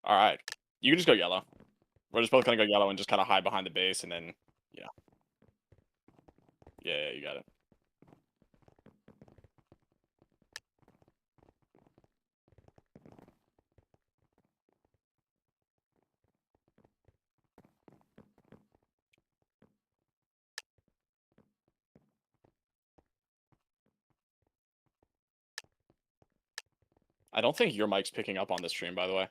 All right. You can just go yellow. We're just both gonna go yellow and just kind of hide behind the base, and then yeah, yeah, you got it. I don't think your mic's picking up on the stream, by the way.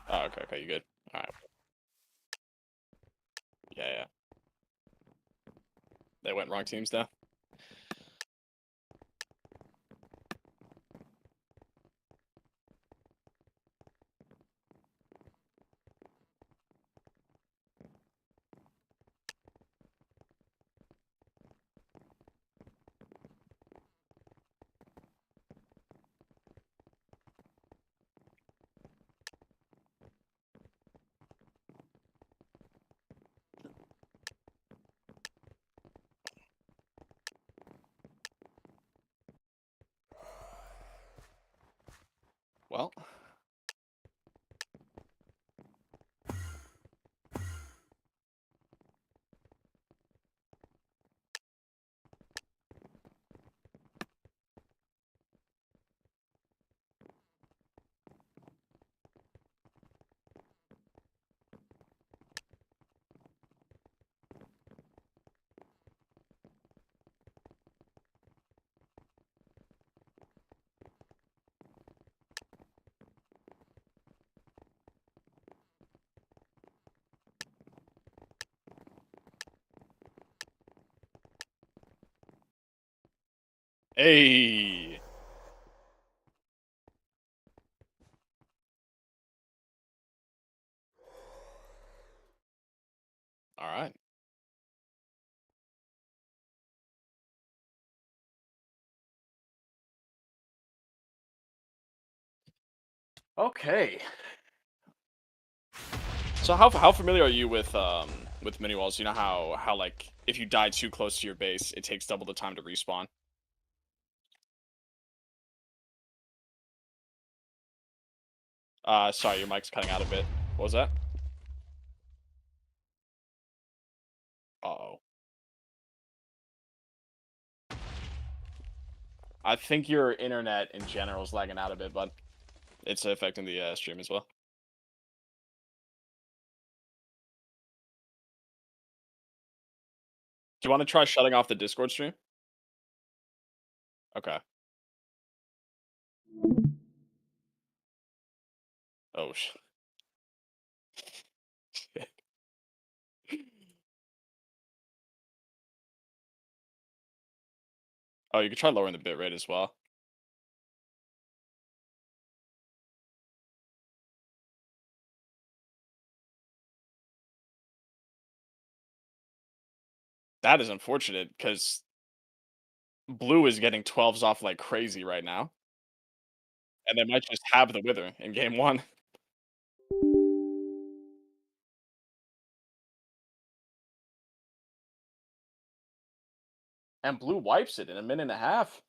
Oh, okay, okay, you good. All right. Yeah, yeah. They went wrong teams though. Well. Hey. All right. Okay. So how familiar are you with mini walls? You know how like if you die too close to your base, it takes double the time to respawn. Sorry, your mic's cutting out a bit. What was that? Uh-oh. I think your internet in general is lagging out a bit, but it's affecting the stream as well. Do you want to try shutting off the Discord stream? Okay. Oh shit. Oh, you could try lowering the bitrate as well. That is unfortunate because blue is getting 12s off like crazy right now, and they might just have the wither in game one. And blue wipes it in a minute and a half.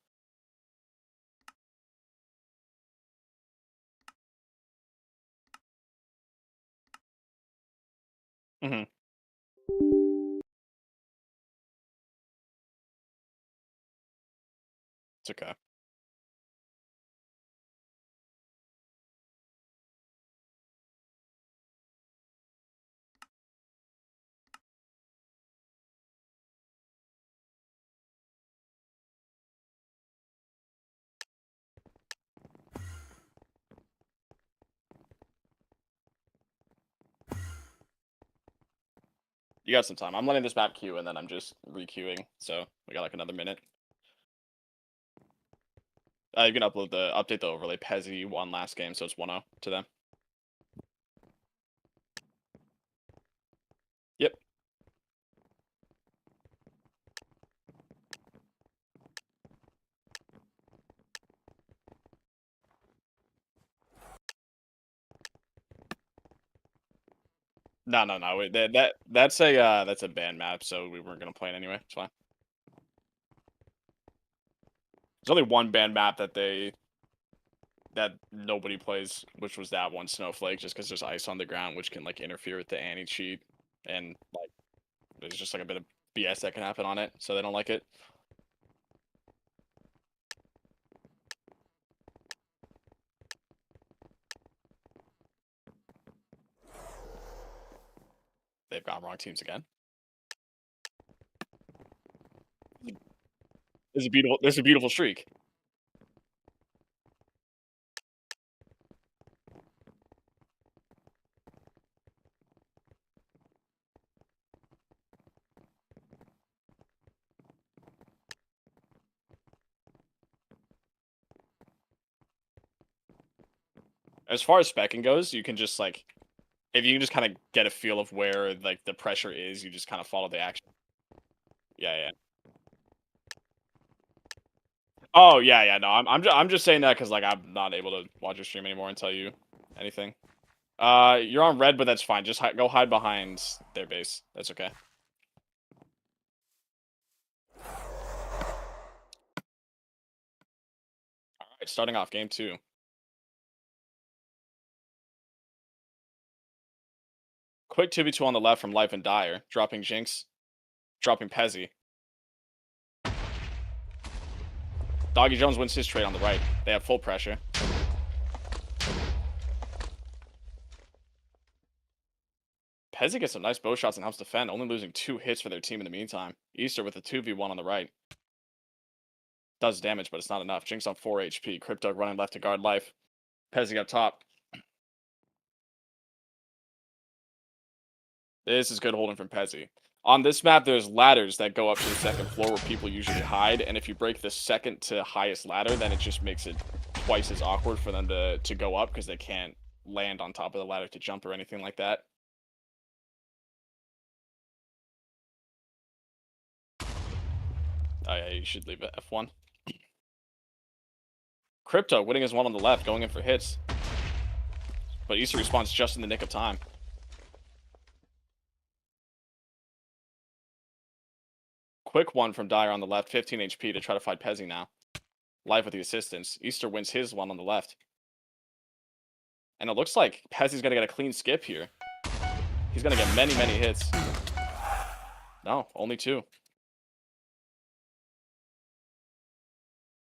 Hmm. It's okay. You got some time. I'm letting this map queue, and then I'm just re-queuing, so we got like another minute. You can update the overlay. Pezzy won last game, so it's 1-0 to them. Yep. No, no, no. Wait, that's a banned map, so we weren't gonna play it anyway. It's fine. There's only one banned map that they that nobody plays, which was that one snowflake, just because there's ice on the ground, which can like interfere with the anti cheat, and like there's just like a bit of BS that can happen on it, so they don't like it. They've gone wrong teams again. This is a beautiful. This is a beautiful streak. As far as specking goes, you can just like if you can just kind of get a feel of where like the pressure is, you just kind of follow the action. Yeah, yeah. Oh yeah, yeah. No, I'm just saying that because like I'm not able to watch your stream anymore and tell you anything. You're on red, but that's fine. Just go hide behind their base. That's okay. All right, starting off game 2. Quick 2v2 on the left from Life and Dire, dropping Jinx, dropping Pezzy. DoggyJones wins his trade on the right. They have full pressure. Pezzy gets some nice bow shots and helps defend, only losing 2 hits for their team in the meantime. Easter with a 2v1 on the right. Does damage, but it's not enough. Jinx on 4 HP. Crypto running left to guard Life. Pezzy up top. This is good holding from Pezzy. On this map, there's ladders that go up to the 2nd floor where people usually hide, and if you break the 2nd to highest ladder, then it just makes it twice as awkward for them to go up because they can't land on top of the ladder to jump or anything like that. Oh yeah, you should leave it F1. Crypto winning his one on the left, going in for hits. But Easter responds just in the nick of time. Quick one from Dire on the left, 15 HP to try to fight Pezzy now. Live with the assistance. Easter wins his one on the left. And it looks like Pezzy's going to get a clean skip here. He's going to get many, many hits. No, only 2.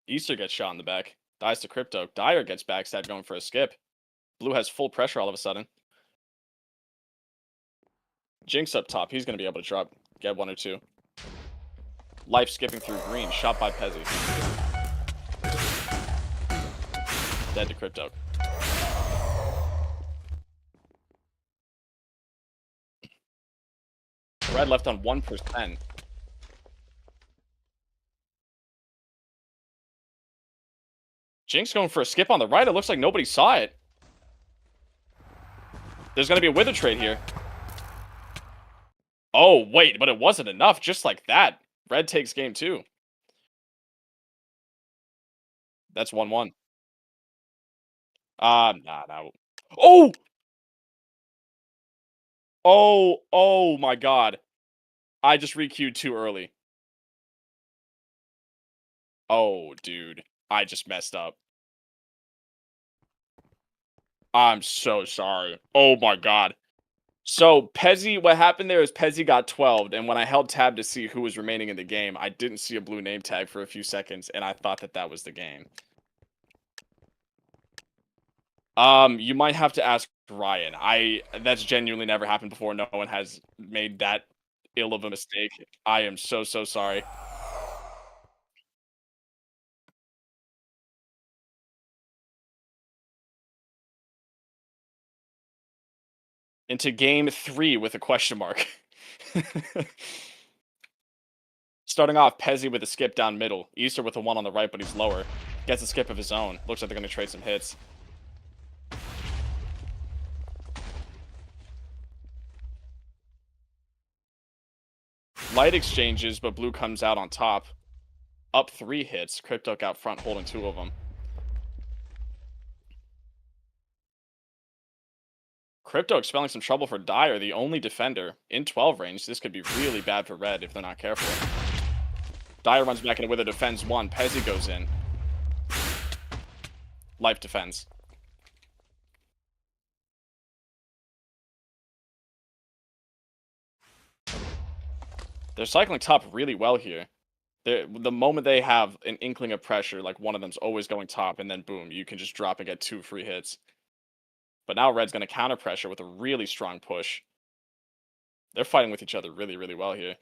Easter gets shot in the back. Dies to Crypto. Dire gets backstab going for a skip. Blue has full pressure all of a sudden. Jinx up top. He's going to be able to get 1 or 2. Life skipping through green. Shot by Pezzy. Dead to Crypto. Red left on 1%. Jinx going for a skip on the right. It looks like nobody saw it. There's going to be a wither trade here. Oh, wait, but it wasn't enough. Just like that. Red takes game 2. That's 1-1. Nah. Oh! Oh my god. I just requeued too early. Oh, dude. I just messed up. I'm so sorry. Oh my god. So, Pezzy, what happened there is Pezzy got 12'd, and when I held tab to see who was remaining in the game, I didn't see a blue name tag for a few seconds, and I thought that that was the game. You might have to ask Ryan. That's genuinely never happened before. No one has made that ill of a mistake. I am so sorry. Into game 3 with a question mark. Starting off, Pezzy with a skip down middle. Easter with a 1 on the right, but he's lower. Gets a skip of his own. Looks like they're going to trade some hits. Light exchanges, but blue comes out on top. Up 3 hits. Crypto out front holding 2 of them. Crypto expelling some trouble for Dire, the only defender. In 12 range, this could be really bad for red if they're not careful. Dire runs back into Wither, defends 1. Pezzy goes in. Life defends. They're cycling top really well here. The moment they have an inkling of pressure, like one of them's always going top, and then boom, you can just drop and get 2 free hits. But now Red's gonna counter pressure with a really strong push. They're fighting with each other really, really well here.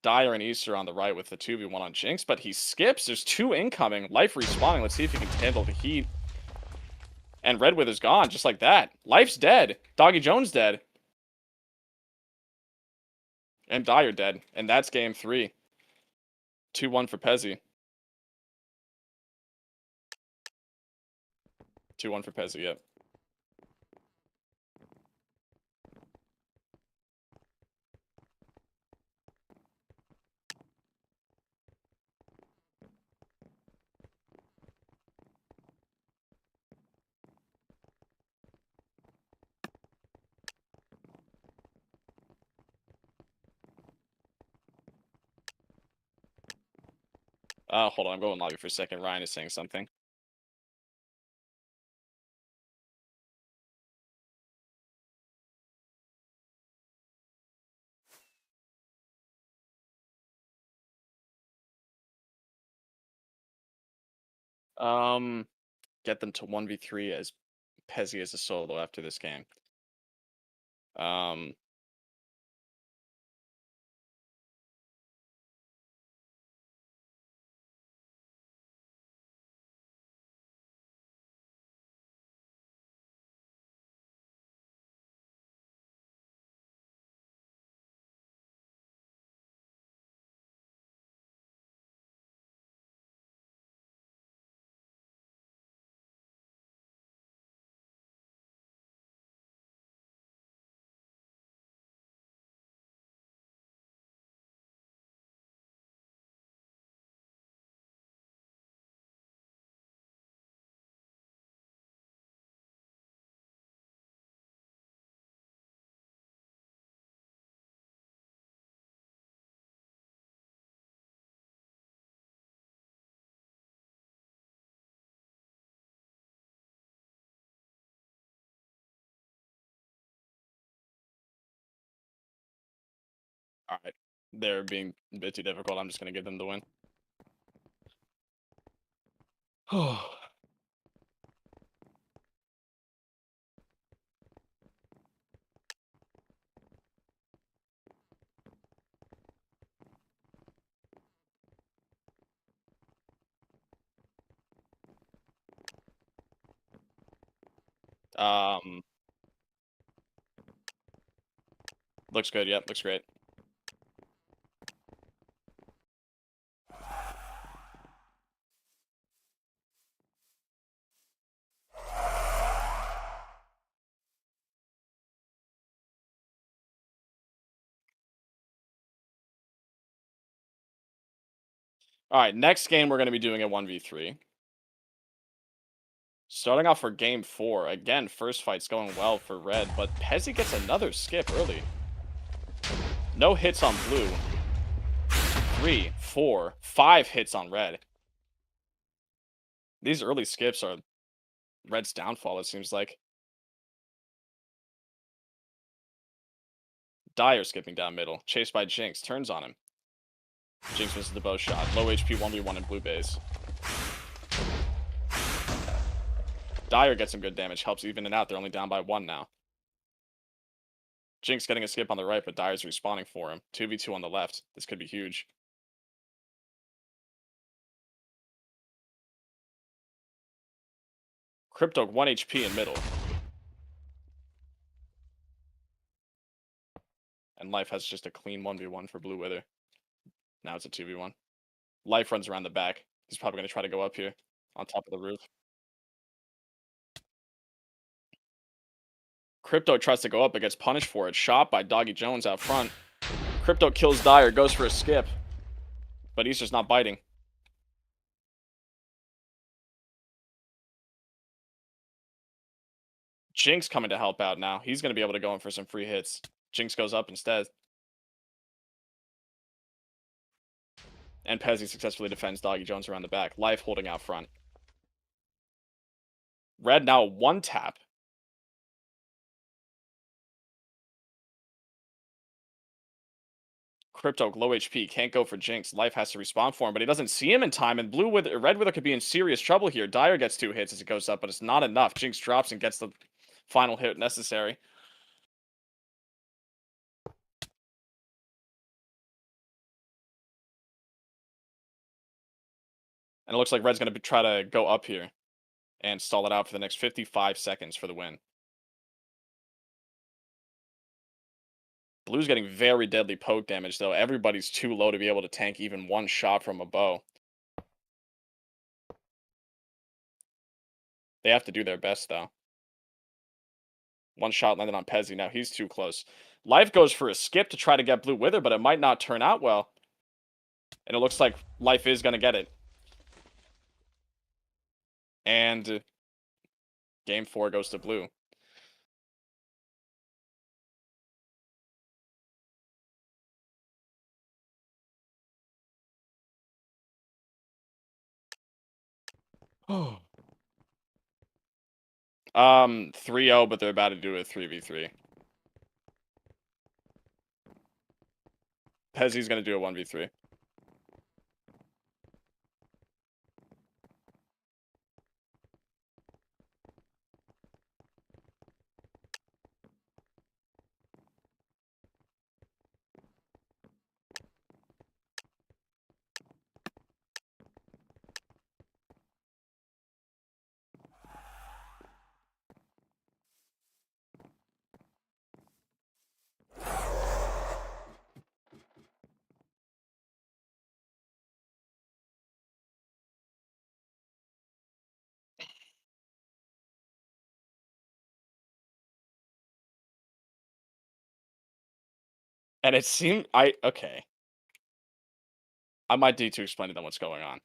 Dire and Easter on the right with the 2v1 on Jinx, but he skips. There's 2 incoming. Life respawning. Let's see if he can handle the heat. And Red Wither's gone, just like that. Life's dead. DoggyJones dead. And Dire dead. And that's game 3. 2-1 for Pezzy. 2-1 for Pezzy, yep. Hold on, I'm going lobby for a second. Ryan is saying something. Get them to 1v3 as Pezzy as a solo after this game. Um, all right. They're being a bit too difficult. I'm just going to give them the win. um, looks good. Yep, looks great. All right, next game we're going to be doing a 1v3. Starting off for game 4. Again, first fight's going well for Red, but Pezzy gets another skip early. No hits on Blue. 3, 4, 5 hits on Red. These early skips are Red's downfall, it seems like. Dire skipping down middle, chased by Jinx, turns on him. Jinx misses the bow shot. Low HP 1v1 in blue base. Dire gets some good damage, helps even it out. They're only down by 1 now. Jinx getting a skip on the right, but Dire's respawning for him. 2v2 on the left. This could be huge. Crypto 1 HP in middle. And Life has just a clean 1v1 for Blue Wither. Now it's a 2v1. Life runs around the back. He's probably going to try to go up here on top of the roof. Crypto tries to go up, but gets punished for it. Shot by DoggyJones out front. Crypto kills Dire, goes for a skip. But Easter's not biting. Jinx coming to help out now. He's going to be able to go in for some free hits. Jinx goes up instead. And Pezzy successfully defends DoggyJones around the back. Life holding out front. Red now 1-tap. Crypto, low HP, can't go for Jinx. Life has to respawn for him, but he doesn't see him in time, and Red Wither could be in serious trouble here. Dire gets 2 hits as it goes up, but it's not enough. Jinx drops and gets the final hit necessary. And it looks like Red's going to try to go up here and stall it out for the next 55 seconds for the win. Blue's getting very deadly poke damage, though. Everybody's too low to be able to tank even one shot from a bow. They have to do their best, though. One shot landed on Pezzy. Now he's too close. Life goes for a skip to try to get Blue Wither, but it might not turn out well. And it looks like Life is going to get it. And game 4 goes to Blue. Oh. 3-0, but they're about to do a 3v3. Pezzy's going to do a 1v3. And it seemed okay. I might need to explain to them what's going on.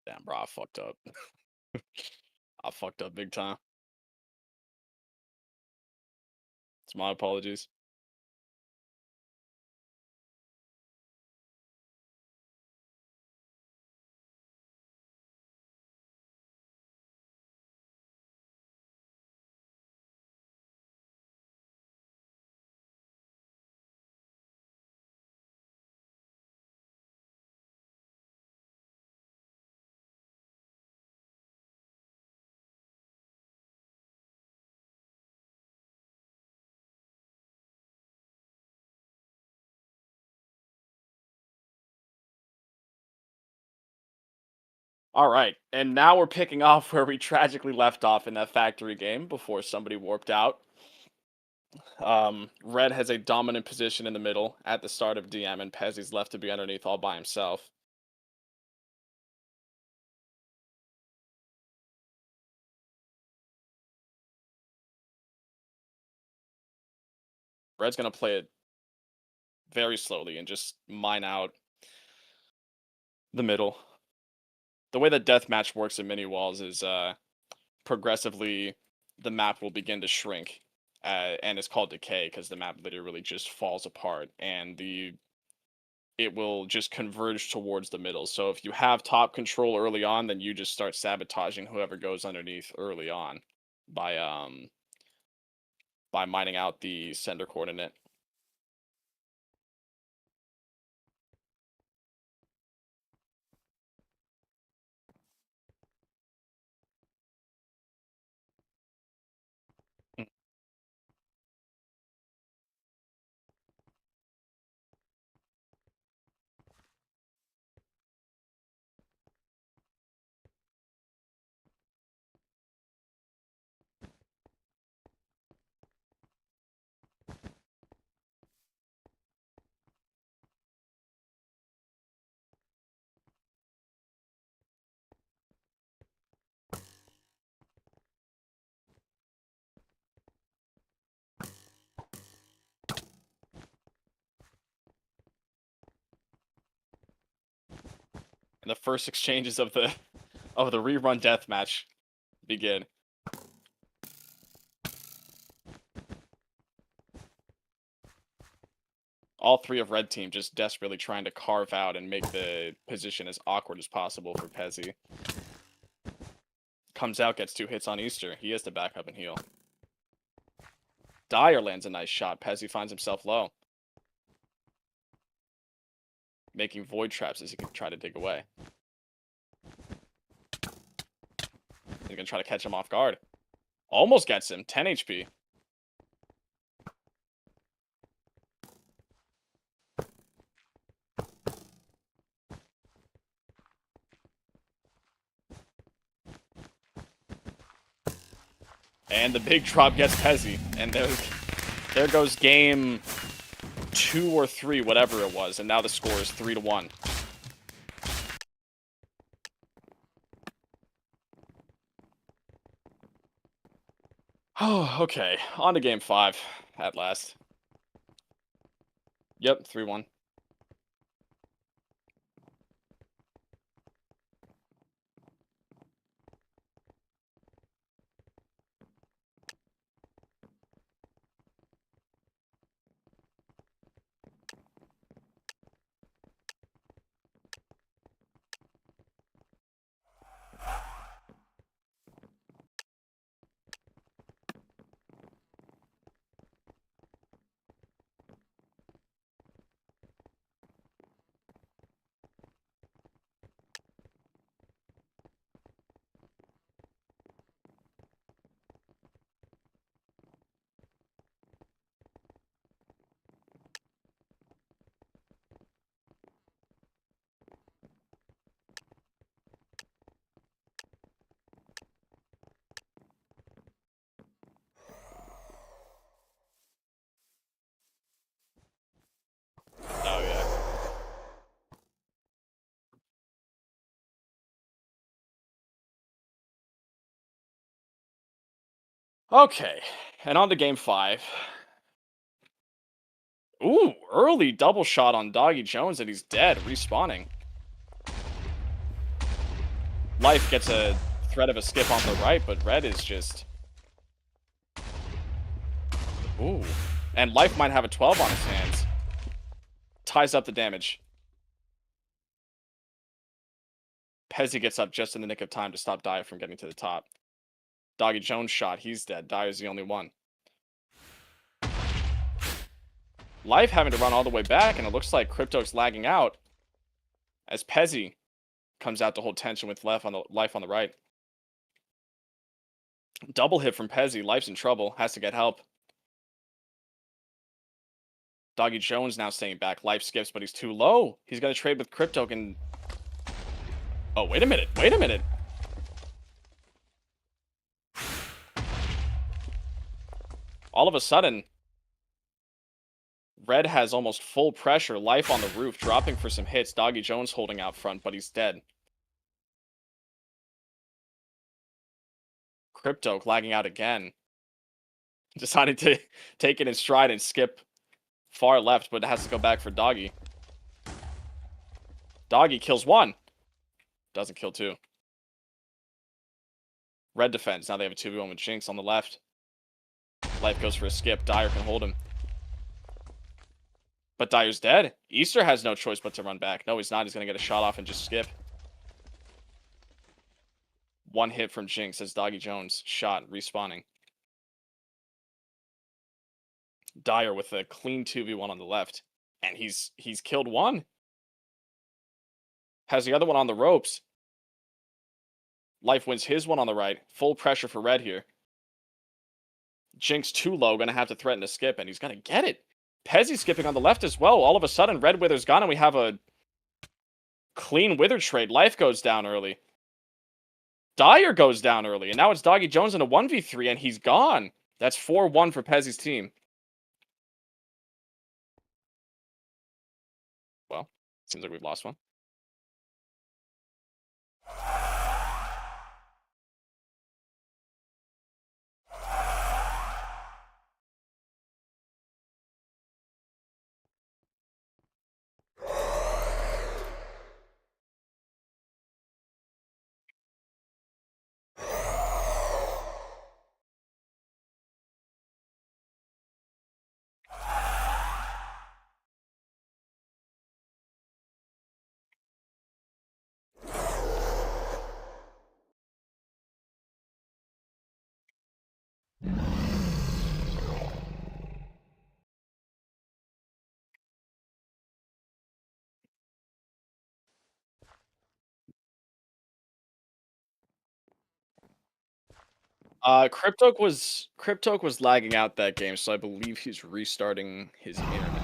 Damn, bro, I fucked up. I fucked up big time. It's my apologies. All right, and now we're picking off where we tragically left off in that factory game before somebody warped out. Red has a dominant position in the middle at the start of DM, and Pezzy's left to be underneath all by himself. Red's gonna play it very slowly and just mine out the middle. The way that deathmatch works in mini walls is progressively the map will begin to shrink, and it's called decay because the map literally just falls apart, and it will just converge towards the middle. So if you have top control early on, then you just start sabotaging whoever goes underneath early on by mining out the center coordinate. Mm. And the first exchanges of the rerun deathmatch begin. All three of red team just desperately trying to carve out and make the position as awkward as possible for Pezzy. Comes out, gets 2 hits on Easter. He has to back up and heal. Dyer lands a nice shot. Pezzy finds himself low, making void traps as he can try to dig away. He's gonna try to catch him off guard. Almost gets him. 10 HP. And the big drop gets Pezzy. And there goes game 2 or 3, whatever it was. And now the score is 3-1. Oh, okay. On to game 5 at last. Yep, 3-1. Oh, yeah. Okay, and on to game 5. Ooh, early double shot on DoggyJones, and he's dead, respawning. Life gets a threat of a skip on the right, but red is just... Ooh. And Life might have a 12 on his hands. Ties up the damage. Pezzy gets up just in the nick of time to stop Dyer from getting to the top. DoggyJones shot, he's dead. Dyer's the only one. Life having to run all the way back, and it looks like Crypto's lagging out as Pezzy comes out to hold tension with Life on the right. Double hit from Pezzy. Life's in trouble. Has to get help. DoggyJones now staying back. Life skips, but he's too low. He's going to trade with Crypto and... Oh, wait a minute. Wait a minute. All of a sudden, red has almost full pressure. Life on the roof, dropping for some hits. DoggyJones holding out front, but he's dead. Crypto lagging out again. Decided to take it in stride and skip Far left, but it has to go back for Doggy. Doggy kills one. Doesn't kill two. Red defends. Now they have a 2v1 with Jinx on the left. Life goes for a skip. Dyer can hold him. But Dyer's dead. Easter has no choice but to run back. No, he's not. He's going to get a shot off and just skip. One hit from Jinx as DoggyJones shot, respawning. Dyer with a clean 2v1 on the left. And he's killed one. Has the other one on the ropes. Life wins his one on the right. Full pressure for Red here. Jinx too low, gonna have to threaten to skip, and he's gonna get it. Pezzy skipping on the left as well. All of a sudden, Red Wither's gone, and we have a clean Wither trade. Life goes down early. Dyer goes down early, and now it's DoggyJones in a 1v3, and he's gone. That's 4-1 for Pezzy's team. Well, seems like we've lost one. Cryptoke was lagging out that game, so I believe he's restarting his internet.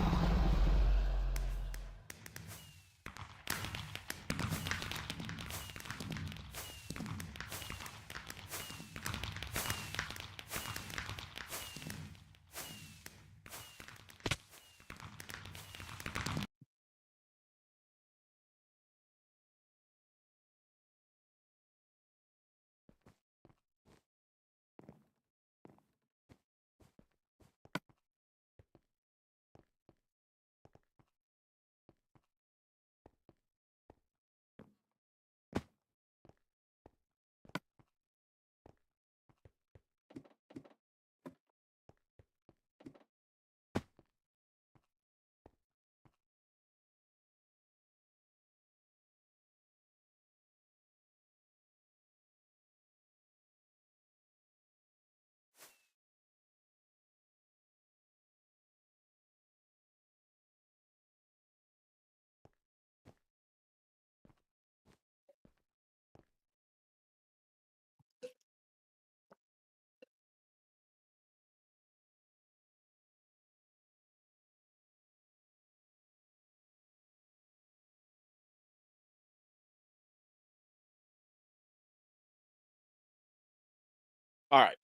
All right.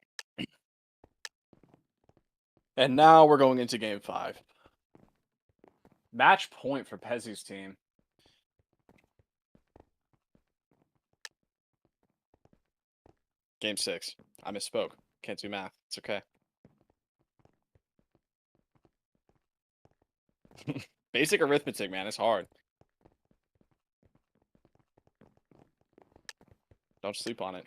And now we're going into game 5. Match point for Pezzy's team. Game 6. I misspoke. Can't do math. It's okay. Basic arithmetic, man. It's hard. Don't sleep on it.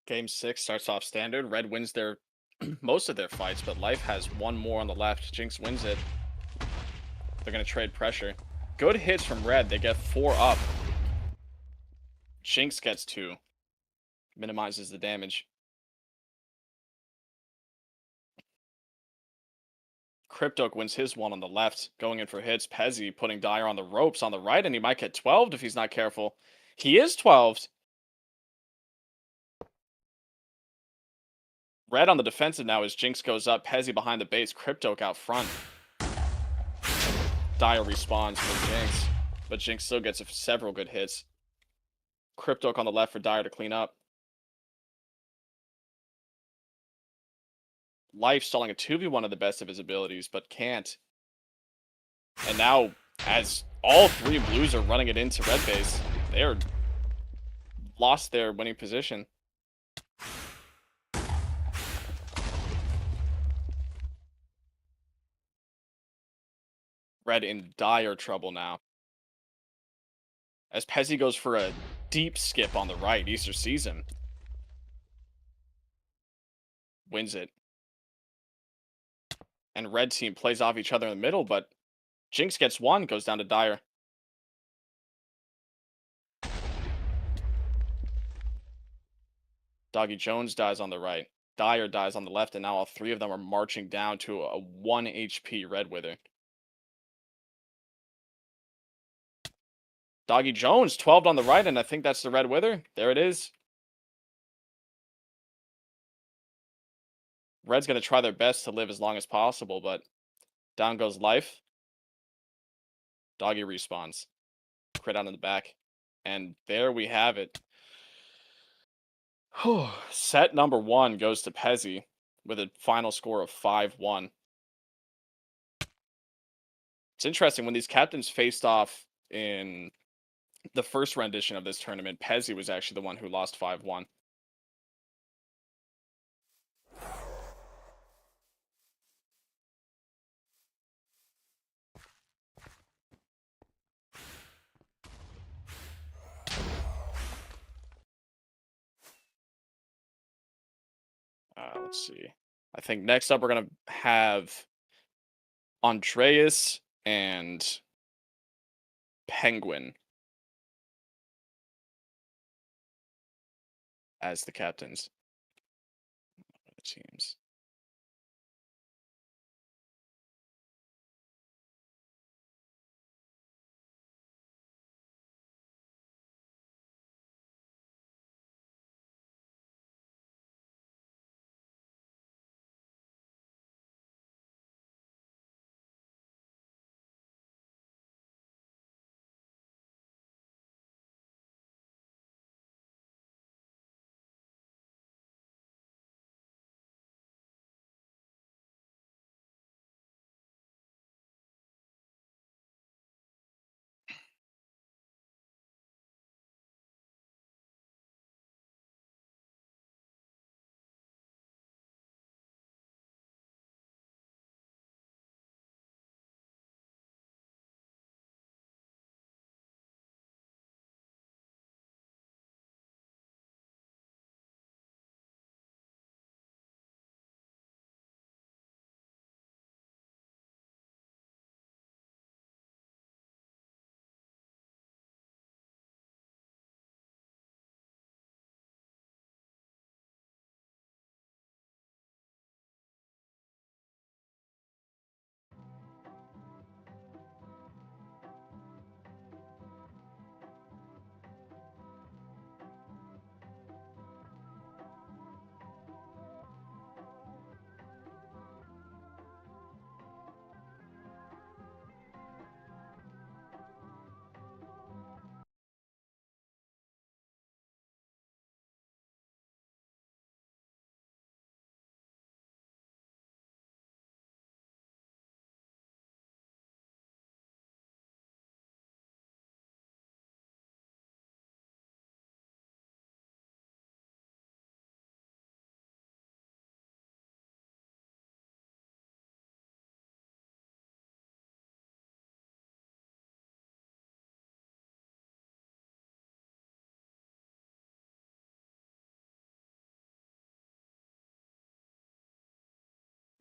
Game 6 starts off standard. Red wins their most of their fights, but Life has one more on the left. Jinx wins it. They're going to trade pressure. Good hits from Red. They get 4 up. Jinx gets 2. Minimizes the damage. Cryptoke wins his one on the left, going in for hits. Pezzy putting Dyer on the ropes on the right, and he might get 12'd if he's not careful. He is 12'd. Red on the defensive now as Jinx goes up. Pezzy behind the base. Cryptoke out front. Dyer respawns for Jinx. but Jinx still gets several good hits. Cryptoke on the left for Dire to clean up. Life stalling a 2v1 of the best of his abilities, but can't. And now, as all three blues are running it into red base, they're lost their winning position. Red in dire trouble now. As Pezzy goes for a deep skip on the right, Easter sees him. Wins it. And red team plays off each other in the middle, but Jinx gets one, goes down to Dire. DoggyJones dies on the right. Dire dies on the left, and now all three of them are marching down to a 1 HP Red Wither. DoggyJones 12 on the right, and I think that's the Red Wither. There it is. Red's going to try their best to live as long as possible, but down goes Life. Doggy respawns. Crit out in the back. And there we have it. Set number 1 goes to Pezzy with a final score of 5-1. It's interesting, when these captains faced off in the first rendition of this tournament, Pezzy was actually the one who lost 5-1. Let's see. I think next up we're going to have Andreus and Penguin as the captains. The teams.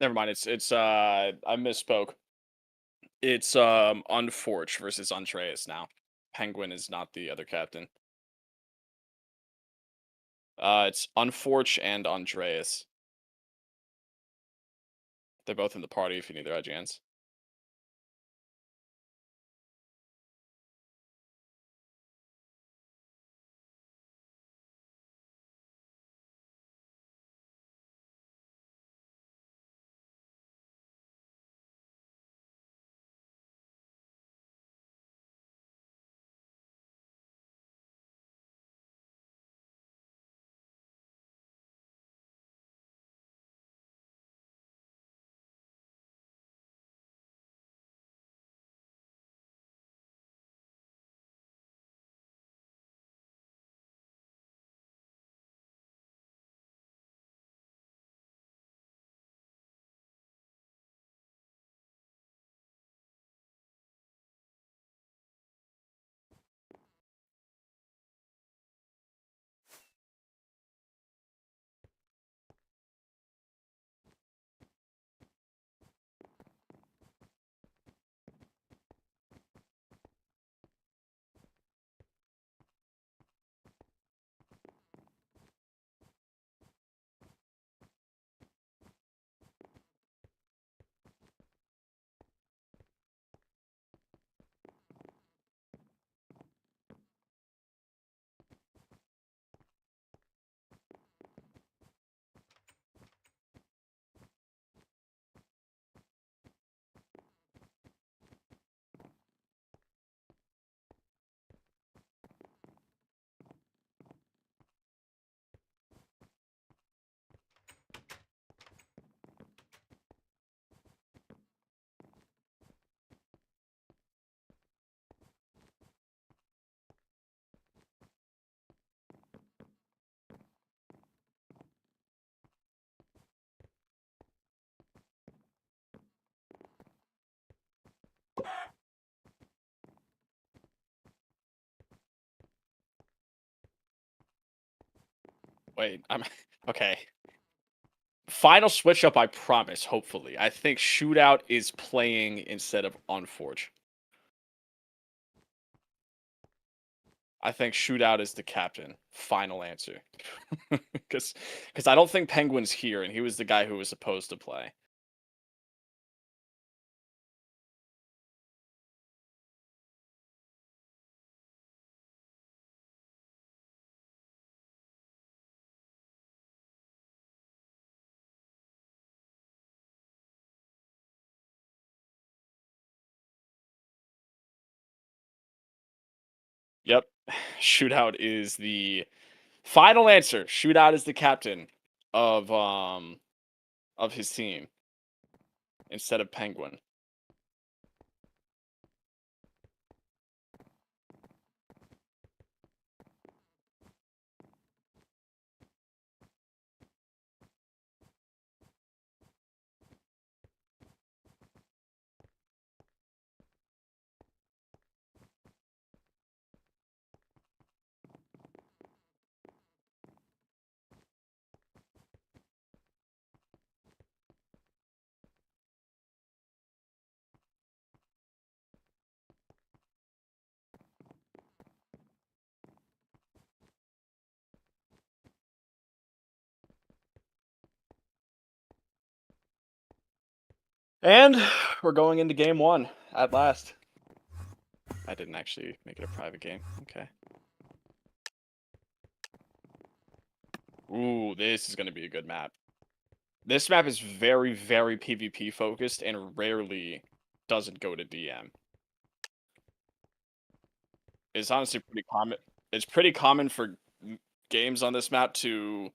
Never mind. It's I misspoke. It's Unforge versus Andreas now. Penguin is not the other captain. It's Unforge and Andreas. They're both in the party if you need their IGNs. Wait, I'm okay. Final switch up, I promise, hopefully. I think Shootout is playing instead of Unforge. I think Shootout is the captain. Final answer. Because I don't think Penguin's here, and he was the guy who was supposed to play. Yep. Shootout is the final answer. Shootout is the captain of his team instead of Penguin. And we're going into game one at last. I didn't actually make it a private game. Okay. Ooh, this is going to be a good map. This map is very, very PvP focused and rarely doesn't go to DM. It's honestly pretty common. It's pretty common for games on this map to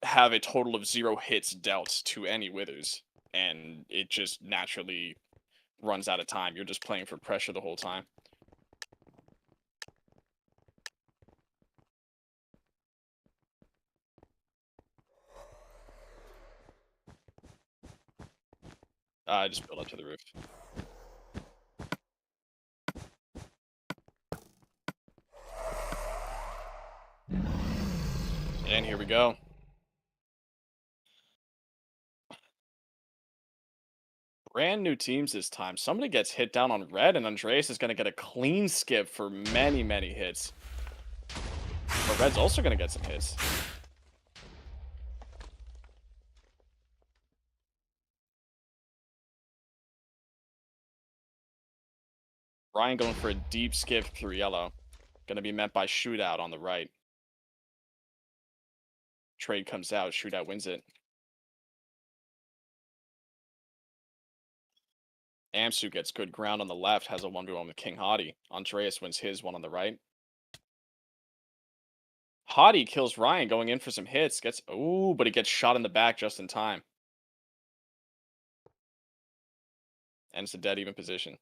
have a total of 0 hits dealt to any withers, and it just naturally runs out of time. You're just playing for pressure the whole time. I just build up to the roof. And here we go. Brand new teams this time. Somebody gets hit down on red, and Andreus is going to get a clean skip for many, many hits. But red's also going to get some hits. Ryan going for a deep skip through yellow. Going to be met by Shootout on the right. Trade comes out. Shootout wins it. Amsu gets good ground on the left. Has a 1v1 with kinghottiee. Andreus wins his one on the right. Hottie kills Ryan going in for some hits. Ooh, but he gets shot in the back just in time. And it's a dead even position.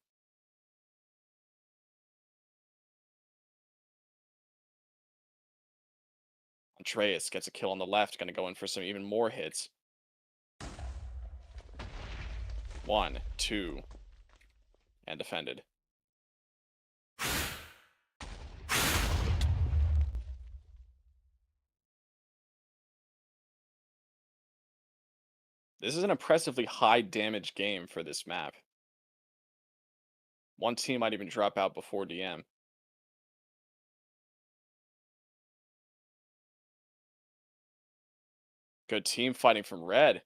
Andreus gets a kill on the left. Going to go in for some even more hits. 1, 2, and defended. This is an impressively high damage game for this map. One team might even drop out before DM. Good team fighting from red.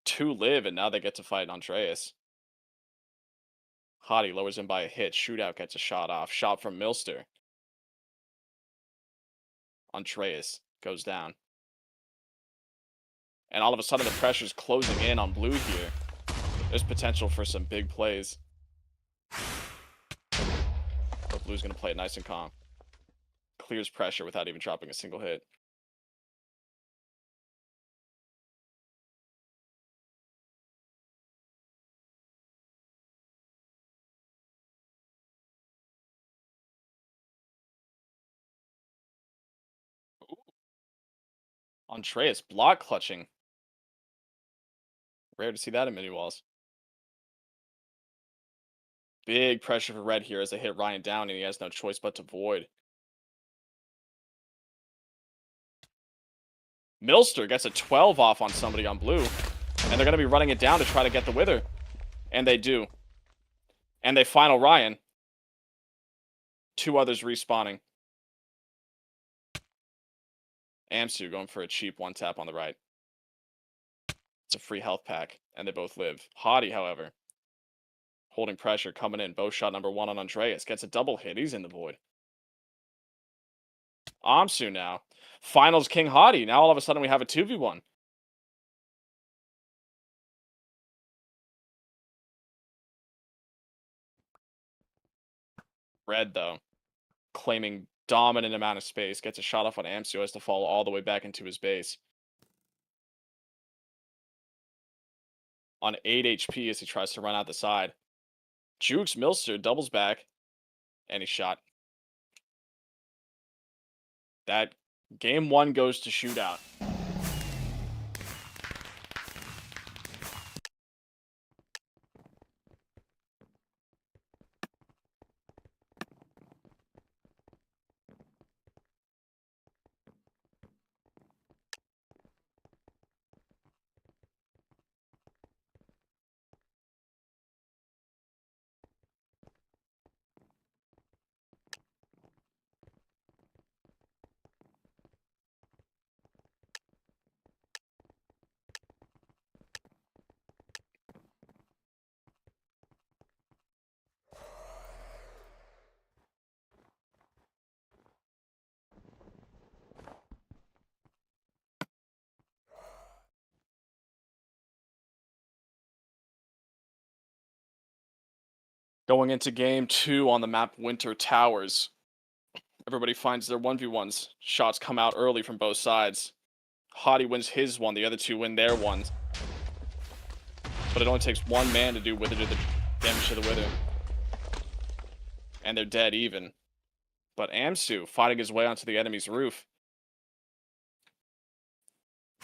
2 live, and now they get to fight Andreus. Hottie lowers him by a hit. Shootout gets a shot off. Shot from Milster. Andreus goes down. And all of a sudden, the pressure's closing in on blue here. There's potential for some big plays. But blue's going to play it nice and calm. Clears pressure without even dropping a single hit. Andreus block clutching. Rare to see that in mini walls. Big pressure for red here as they hit Ryan down, and he has no choice but to void. Milster gets a 12 off on somebody on blue. And they're going to be running it down to try to get the wither. And they do. And they final Ryan. 2 others respawning. Amsu going for a cheap 1-tap on the right. It's a free health pack. And they both live. Hottie, however, holding pressure, coming in. Bow shot number 1 on Andreus. Gets a double hit. He's in the void. Amsu now. Finals kinghottiee. Now all of a sudden we have a 2v1. Red, though, claiming dominant amount of space. Gets a shot off on Amsu, has to fall all the way back into his base. On 8 HP as he tries to run out the side. Jukes Milster, doubles back, and he's shot. That game 1 goes to shootout. Going into game 2 on the map Winter Towers. Everybody finds their 1v1s. Shots come out early from both sides. Hottie wins his one, the other 2 win their ones. But it only takes 1 man to do wither to the damage to the wither. And they're dead even. But Amsu fighting his way onto the enemy's roof.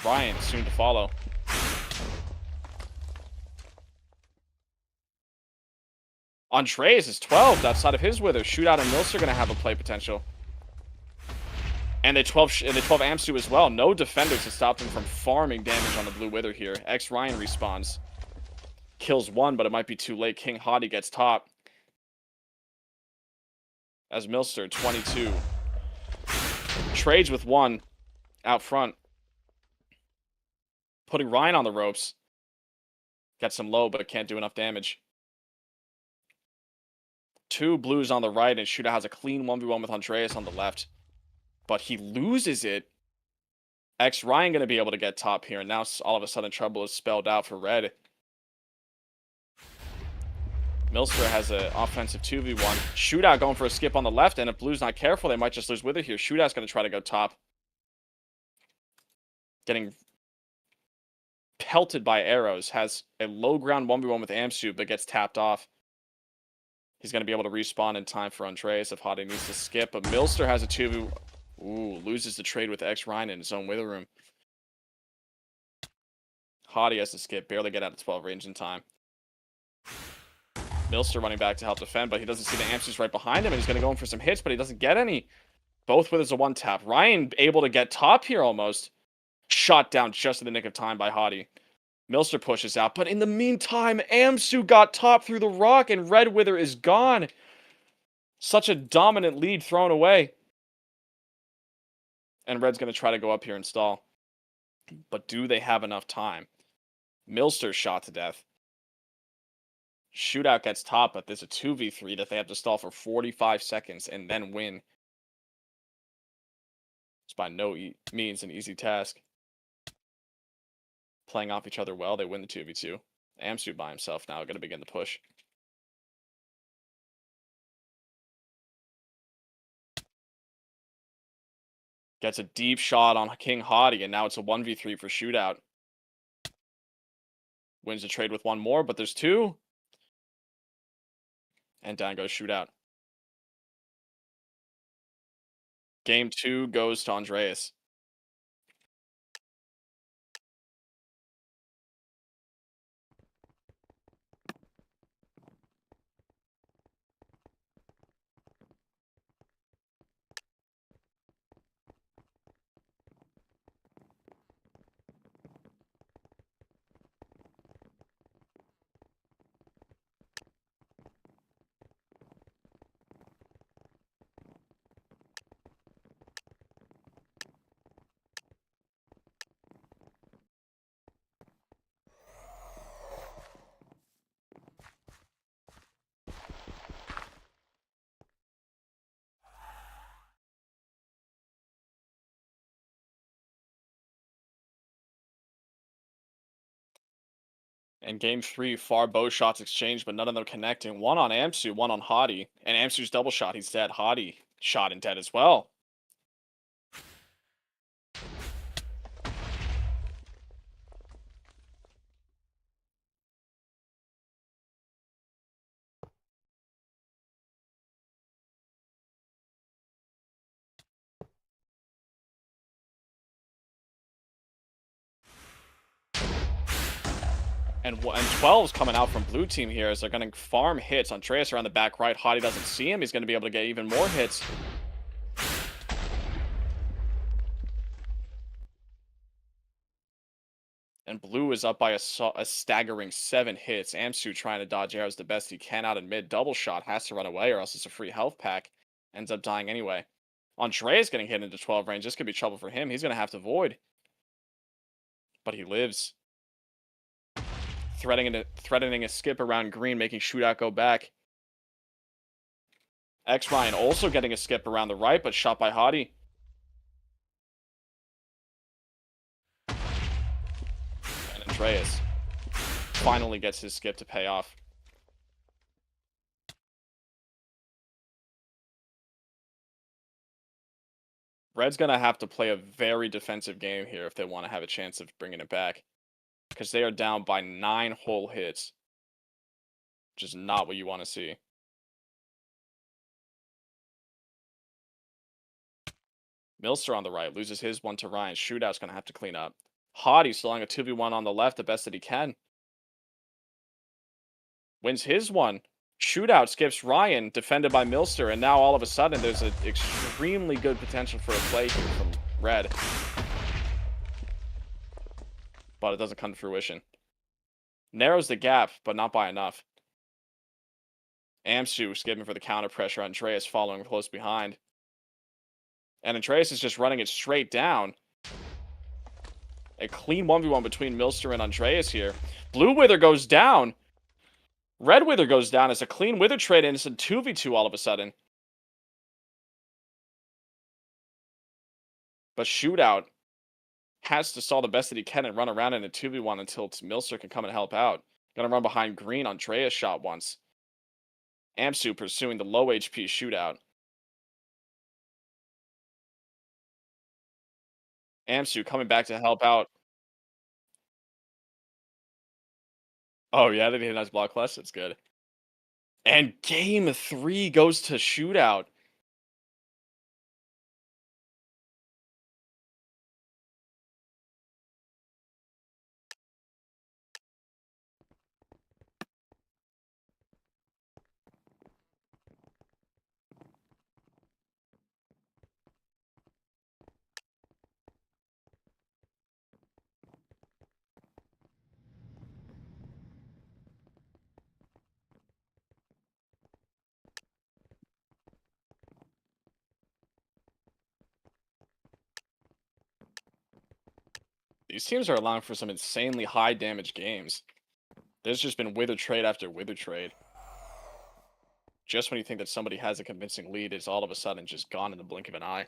Ryan soon to follow. Andreus is 12 outside of his wither. Shootout and Milster are going to have a play potential. And they 12 Amsu as well. No defenders to stop them from farming damage on the blue wither here. X Ryan respawns. Kills 1, but it might be too late. kinghottiee gets top. As Milster, 22. Trades with 1 out front. Putting Ryan on the ropes. Gets him low, but can't do enough damage. 2 blues on the right, and Shootout has a clean 1v1 with Andreus on the left. But he loses it. X Ryan going to be able to get top here, and now all of a sudden trouble is spelled out for red. Milster has an offensive 2v1. Shootout going for a skip on the left, and if blue's not careful, they might just lose wither here. Shootout's going to try to go top. Getting pelted by arrows. Has a low ground 1v1 with Amsu, but gets tapped off. He's going to be able to respawn in time for Andreus if Hottie needs to skip. But Milster has a 2v... Ooh, loses the trade with X Ryan in his own wither room. Hottie has to skip, barely get out of 12 range in time. Milster running back to help defend, but he doesn't see the Amsu's right behind him, and he's going to go in for some hits, but he doesn't get any. Both withers a 1-tap. Ryan able to get top here almost. Shot down just in the nick of time by Hottie. Milster pushes out, but in the meantime, Amsu got top through the rock, and red wither is gone. Such a dominant lead thrown away. And red's going to try to go up here and stall. But do they have enough time? Milster shot to death. Shootout gets top, but there's a 2v3 that they have to stall for 45 seconds and then win. It's by no means an easy task. Playing off each other well, they win the 2v2. Amsu by himself now, going to begin the push. Gets a deep shot on kinghottiee, and now it's a 1v3 for Shootout. Wins the trade with 1 more, but there's 2. And down goes Shootout. Game 2 goes to Andreus. And game 3, far bow shots exchanged, but none of them connecting. One on Amsu, one on Hottie. And Amsu's double shot, he's dead. Hottie shot and dead as well. And 12's coming out from blue team here as they're going to farm hits. Andreus around the back right. Hottie doesn't see him. He's going to be able to get even more hits. And blue is up by a staggering 7 hits. Amsu trying to dodge arrows the best he can out in mid. Double shot. Has to run away or else it's a free health pack. Ends up dying anyway. Andreus getting hit into 12 range. This could be trouble for him. He's going to have to void. But he lives. Threatening a skip around green, making shootout go back. X Ryan also getting a skip around the right, but shot by Hottie. And Andreus finally gets his skip to pay off. Red's going to have to play a very defensive game here if they want to have a chance of bringing it back. Because they are down by 9 whole hits. Which is not what you want to see. Milster on the right. Loses his one to Ryan. Shootout's going to have to clean up. Hottie still on a 2v1 on the left the best that he can. Wins his one. Shootout skips Ryan, defended by Milster. And now all of a sudden there's an extremely good potential for a play here from Red. But it doesn't come to fruition. Narrows the gap, but not by enough. Amsu skipping for the counter pressure. Andreus following close behind. And Andreus is just running it straight down. A clean 1v1 between Milster and Andreus here. Blue Wither goes down. Red Wither goes down. It's a clean Wither trade, and it's a 2v2 all of a sudden. But Shootout has to stall the best that he can and run around in a 2v1 until Milster can come and help out. Gonna run behind green. Andreus shot once. Amsu pursuing the low HP Shootout. Amsu coming back to help out. Oh, yeah, did he hit a nice block clutch? That's good. And game 3 goes to Shootout. These teams are allowing for some insanely high damage games. There's just been Wither trade after Wither trade. Just when you think that somebody has a convincing lead, it's all of a sudden just gone in the blink of an eye.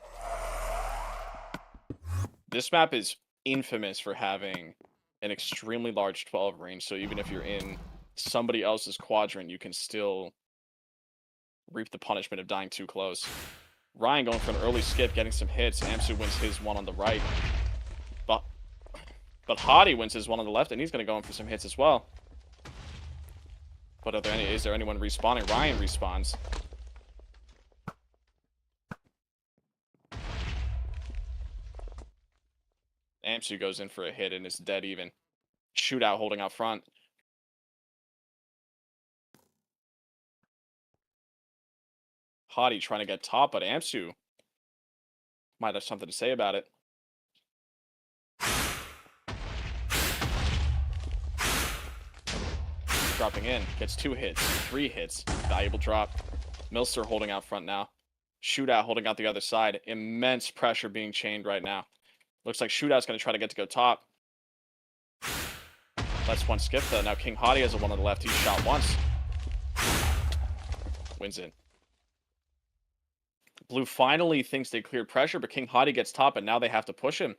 This map is infamous for having an extremely large 12 range, so even if you're in somebody else's quadrant, you can still reap the punishment of dying too close. Ryan going for an early skip, getting some hits. Amsu wins his one on the right. But Hottie wins his one on the left, and he's going to go in for some hits as well. But is there anyone respawning? Ryan respawns. Amsu goes in for a hit and is dead even. Shootout holding out front. Hottie trying to get top, but Amsu might have something to say about it. Dropping in, gets 2 hits, 3 hits, valuable drop. Milster holding out front now. Shootout holding out the other side. Immense pressure being chained right now. Looks like Shootout's going to try to get to go top. Let's one skip though. Now kinghottiee has a one on the left. He shot once. Wins it. Blue finally thinks they cleared pressure, but kinghottiee gets top, and now they have to push him.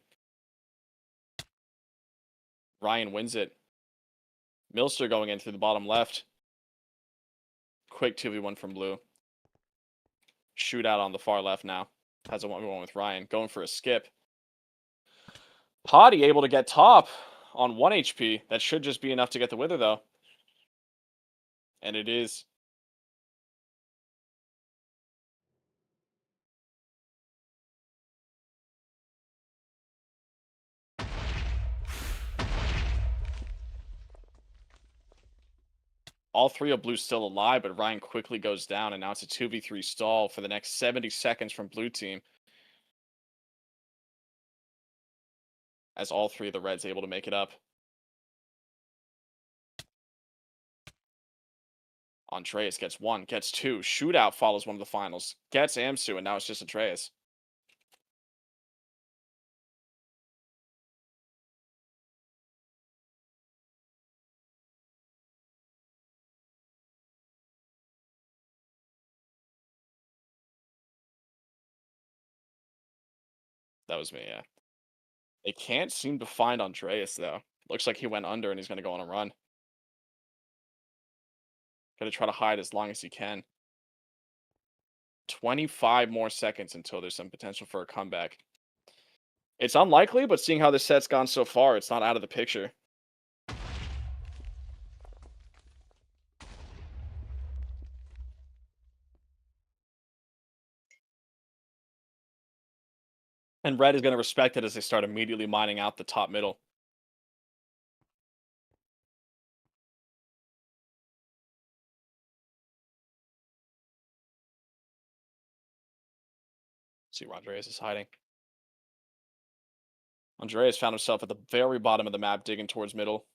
Ryan wins it. Milster going in through the bottom left. Quick 2v1 from blue. Shootout on the far left now. Has a 1v1 with Ryan. Going for a skip. Hottie able to get top on 1 HP. That should just be enough to get the wither, though. And it is. All three of blue still alive, but Ryan quickly goes down, and now it's a 2v3 stall for the next 70 seconds from blue team. As all three of the reds able to make it up. Andreus gets 1, gets 2. Shootout follows one of the finals. Gets amsu, and now it's just Andreus. That was me, yeah. They can't seem to find Andreus, though. Looks like he went under, and he's going to go on a run. Going to try to hide as long as he can. 25 more seconds until there's some potential for a comeback. It's unlikely, but seeing how this set's gone so far, it's not out of the picture. And red is going to respect it as they start immediately mining out the top middle. See where Andreas is hiding. Andreas found himself at the very bottom of the map, digging towards middle.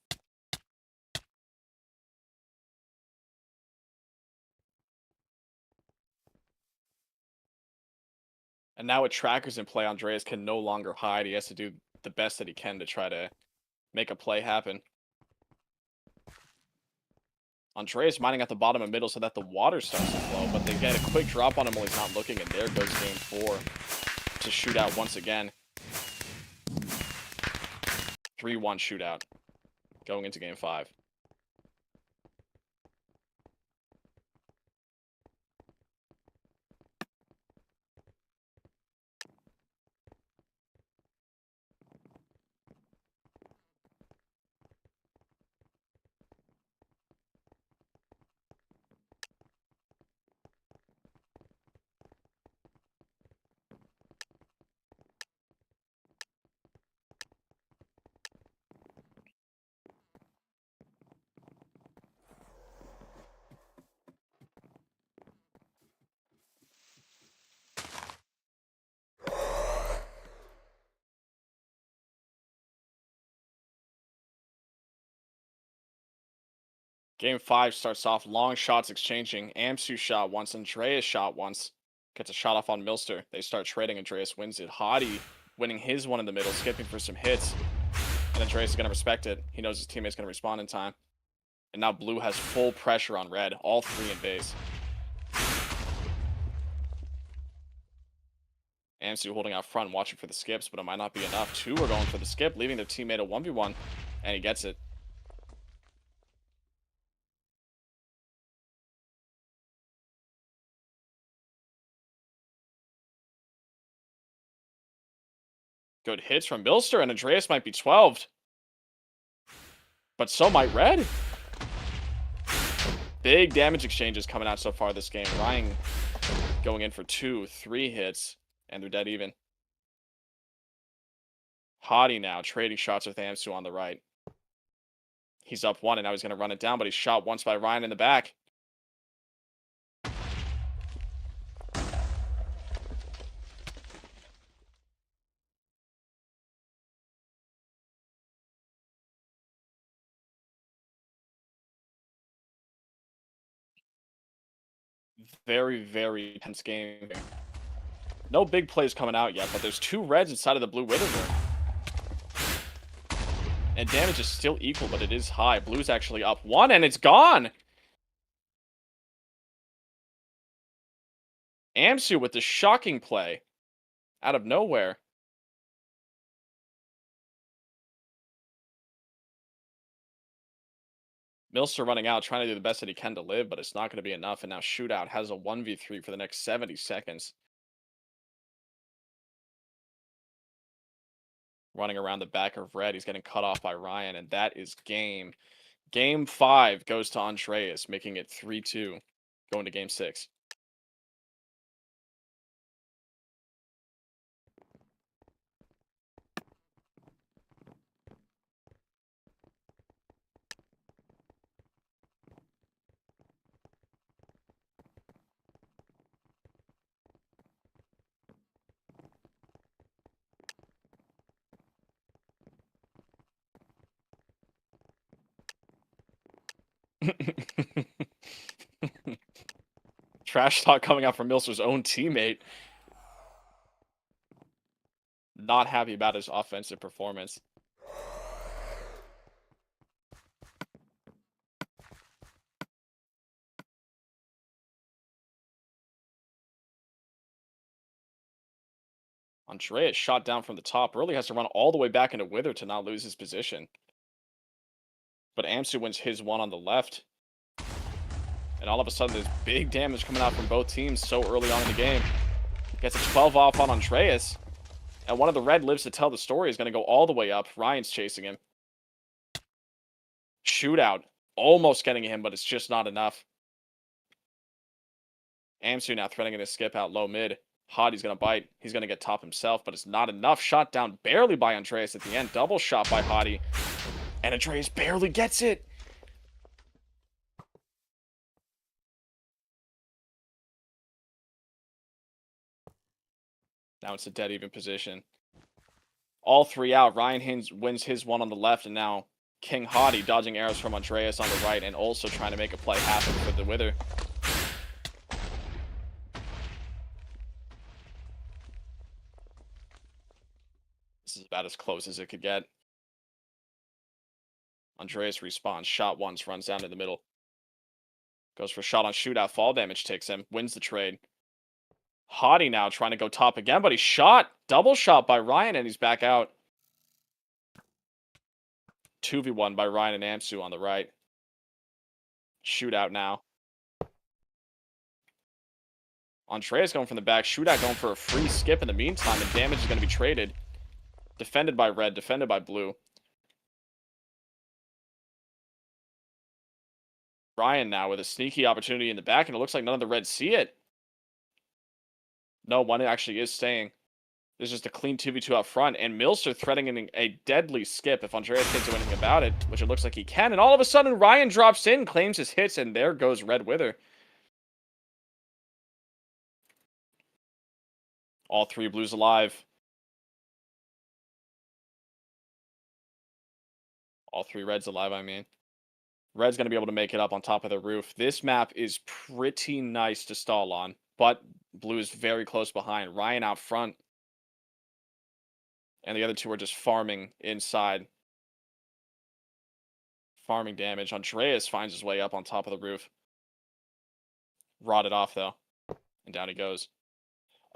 And now with trackers in play, Andreas can no longer hide. He has to do the best that he can to try to make a play happen. Andreas mining at the bottom and middle so that the water starts to flow, but they get a quick drop on him while he's not looking, and there goes game 4 to shootout once again. 3-1 shootout going into game 5. Game 5 starts off long shots exchanging. Amsu shot once, Andreas shot once. Gets a shot off on Milster. They start trading. Andreas wins it. Hottie winning his one in the middle, skipping for some hits. And Andreas is going to respect it. He knows his teammate's going to respond in time. And now blue has full pressure on red. All three in base. Amsu holding out front, watching for the skips, but it might not be enough. 2 are going for the skip, leaving their teammate a 1v1. And he gets it. Good hits from Milster, and Andreas might be 12'd. But so might red. Big damage exchanges coming out so far this game. Ryan going in for 2, 3 hits, and they're dead even. Hottie now trading shots with Amsu on the right. He's up 1, and now he's going to run it down, but he's shot once by Ryan in the back. Very, very tense game. No big plays coming out yet, but there's 2 reds inside of the blue wither room. And damage is still equal, but it is high. Blue's actually up 1, and it's gone! Amsu with the shocking play. Out of nowhere. Milster running out, trying to do the best that he can to live, but it's not going to be enough. And now Shootout has a 1v3 for the next 70 seconds. Running around the back of Red. He's getting cut off by Ryan, and that is game. Game 5 goes to Andreus, making it 3-2, going to game 6. Trash talk coming out from Milster's own teammate. Not happy about his offensive performance. Andreas shot down from the top. Really has to run all the way back into Wither to not lose his position. But amsu wins his one on the left. And all of a sudden, there's big damage coming out from both teams so early on in the game. Gets a 12 off on Andreas. And one of the red lives to tell the story is going to go all the way up. Ryan's chasing him. Shootout. Almost getting him, but it's just not enough. amsu now threatening to skip out low mid. Hottie's going to bite. He's going to get top himself, but it's not enough. Shot down barely by Andreas at the end. Double shot by Hottie. And Andreas barely gets it. Now it's a dead even position. All three out. Ryan wins his one on the left, and now kinghottiee dodging arrows from Andreas on the right and also trying to make a play happen for the Wither. This is about as close as it could get. Andreas respawns. Shot once. Runs down to the middle. Goes for a shot on Shootout. Fall damage takes him. Wins the trade. Hottie now trying to go top again, but he's shot. Double shot by Ryan, and he's back out. 2v1 by Ryan and amsu on the right. Shootout now. Andreas going from the back. Shootout going for a free skip in the meantime, and damage is going to be traded. Defended by red, defended by blue. Ryan now with a sneaky opportunity in the back, and it looks like none of the reds see it. No, one actually is staying. There's just a clean 2v2 out front, and Milster threatening a deadly skip if Andreas can't do anything about it, which it looks like he can. And all of a sudden, Ryan drops in, claims his hits, and there goes Red Wither. All three blues alive. All three reds alive, I mean. Red's going to be able to make it up on top of the roof. This map is pretty nice to stall on, but blue is very close behind. Ryan out front. And the other two are just farming inside. Farming damage. Andreas finds his way up on top of the roof. Rotted off, though. And down he goes.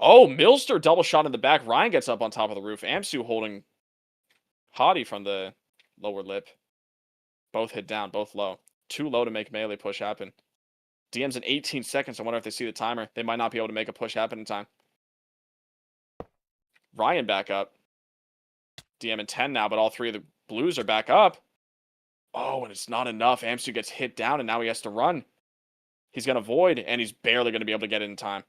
Oh, Milster double shot in the back. Ryan gets up on top of the roof. amsu holding Hottie from the lower lip. Both hit down, both low. Too low to make melee push happen. DM's in 18 seconds. I wonder if they see the timer. They might not be able to make a push happen in time. Ryan back up. DM in 10 now, but all three of the blues are back up. Oh, and it's not enough. amsu gets hit down, and now he has to run. He's going to void, and he's barely going to be able to get it in time.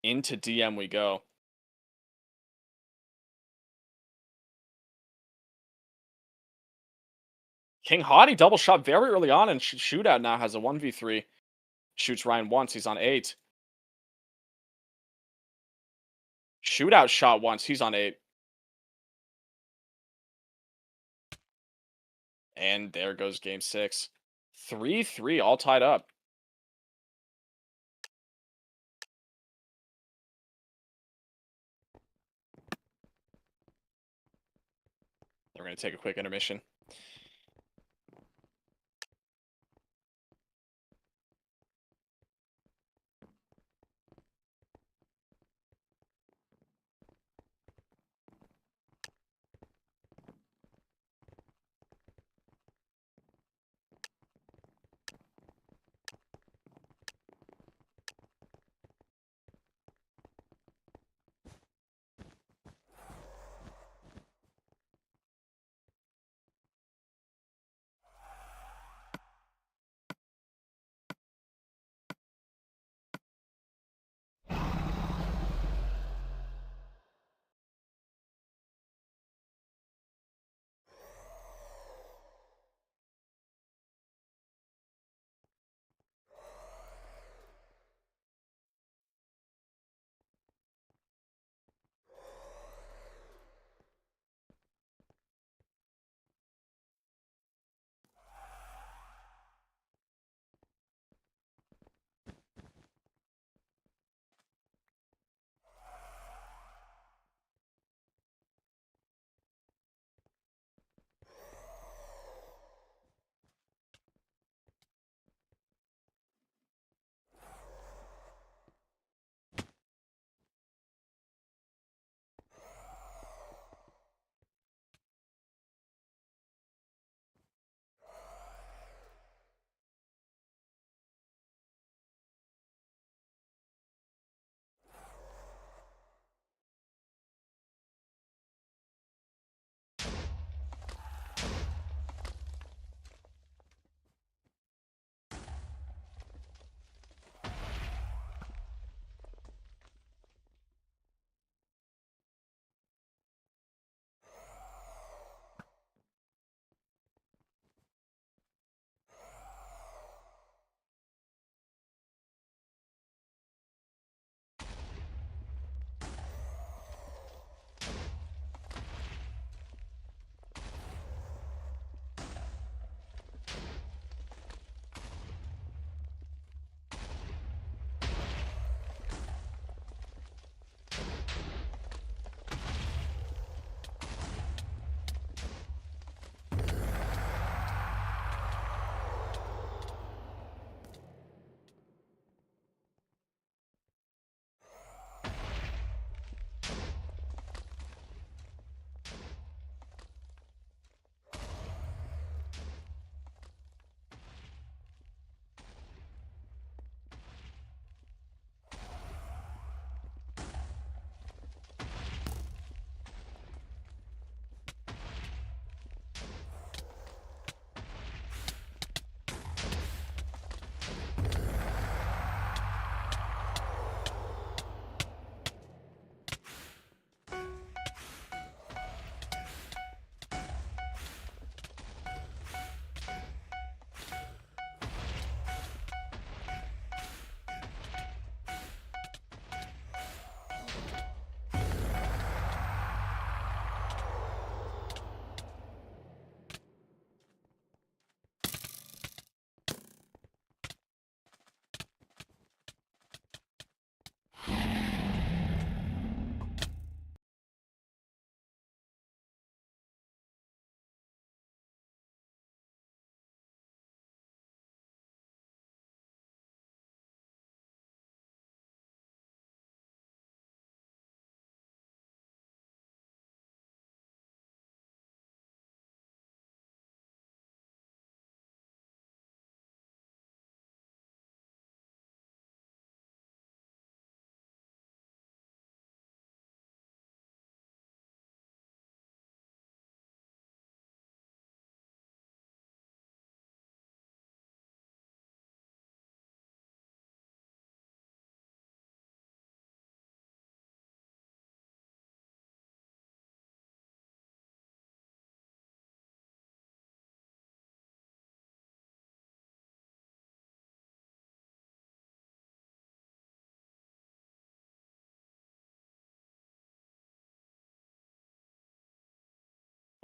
Into DM we go. kinghottiee double shot very early on, and Shootout now has a 1v3. Shoots Ryan once. He's on 8. Shootout shot once. He's on 8. And there goes game 6. 3-3, all tied up. We're going to take a quick intermission.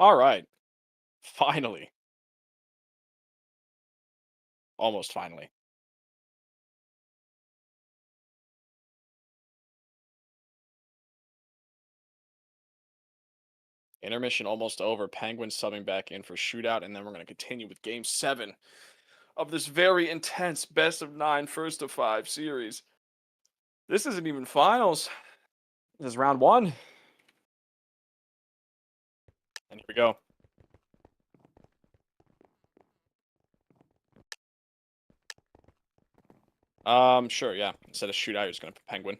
All right. Finally. Almost finally. Intermission almost over. Penguins subbing back in for shootout, and then we're going to continue with game 7 of this very intense best of 9 first of 5 series. This isn't even finals. This is round 1. And here we go. Sure, yeah. Instead of shootout, you're just going to put penguin.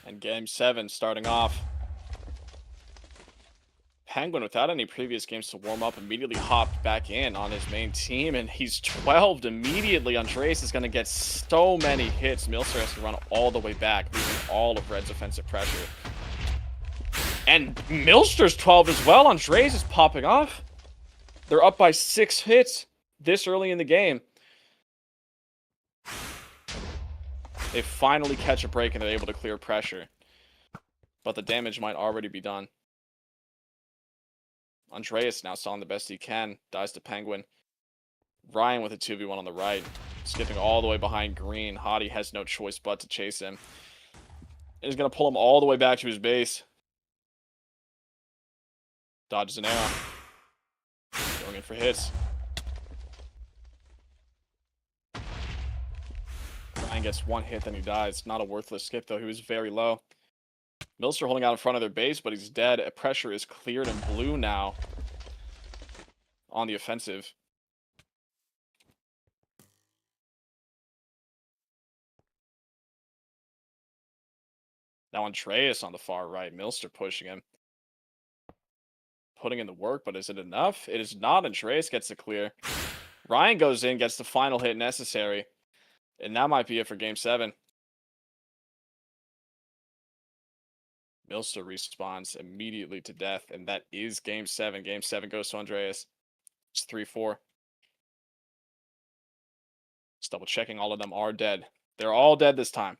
And game 7 starting off. Penguin, without any previous games to warm up, immediately hopped back in on his main team, and he's 12'd immediately. Andreus is going to get so many hits. Milster has to run all the way back, losing all of Red's offensive pressure. And Milster's 12 as well. Andreus is popping off. They're up by 6 hits this early in the game. They finally catch a break, and they're able to clear pressure. But the damage might already be done. Andreus now selling the best he can. Dies to Penguin. Ryan with a 2v1 on the right. Skipping all the way behind Green. Hottie has no choice but to chase him. He's going to pull him all the way back to his base. Dodges an arrow. Going in for hits. Ryan gets 1 hit, then he dies. Not a worthless skip, though. He was very low. Milster holding out in front of their base, but he's dead. Pressure is cleared in blue now on the offensive. Now Andreus on the far right. Milster pushing him. Putting in the work, but is it enough? It is not. Andreus gets the clear. Ryan goes in, gets the final hit necessary. And that might be it for game 7. Milster responds immediately to death, and that is game 7. Game 7 goes to Andreus. It's 3-4. Just double checking, all of them are dead. They're all dead this time.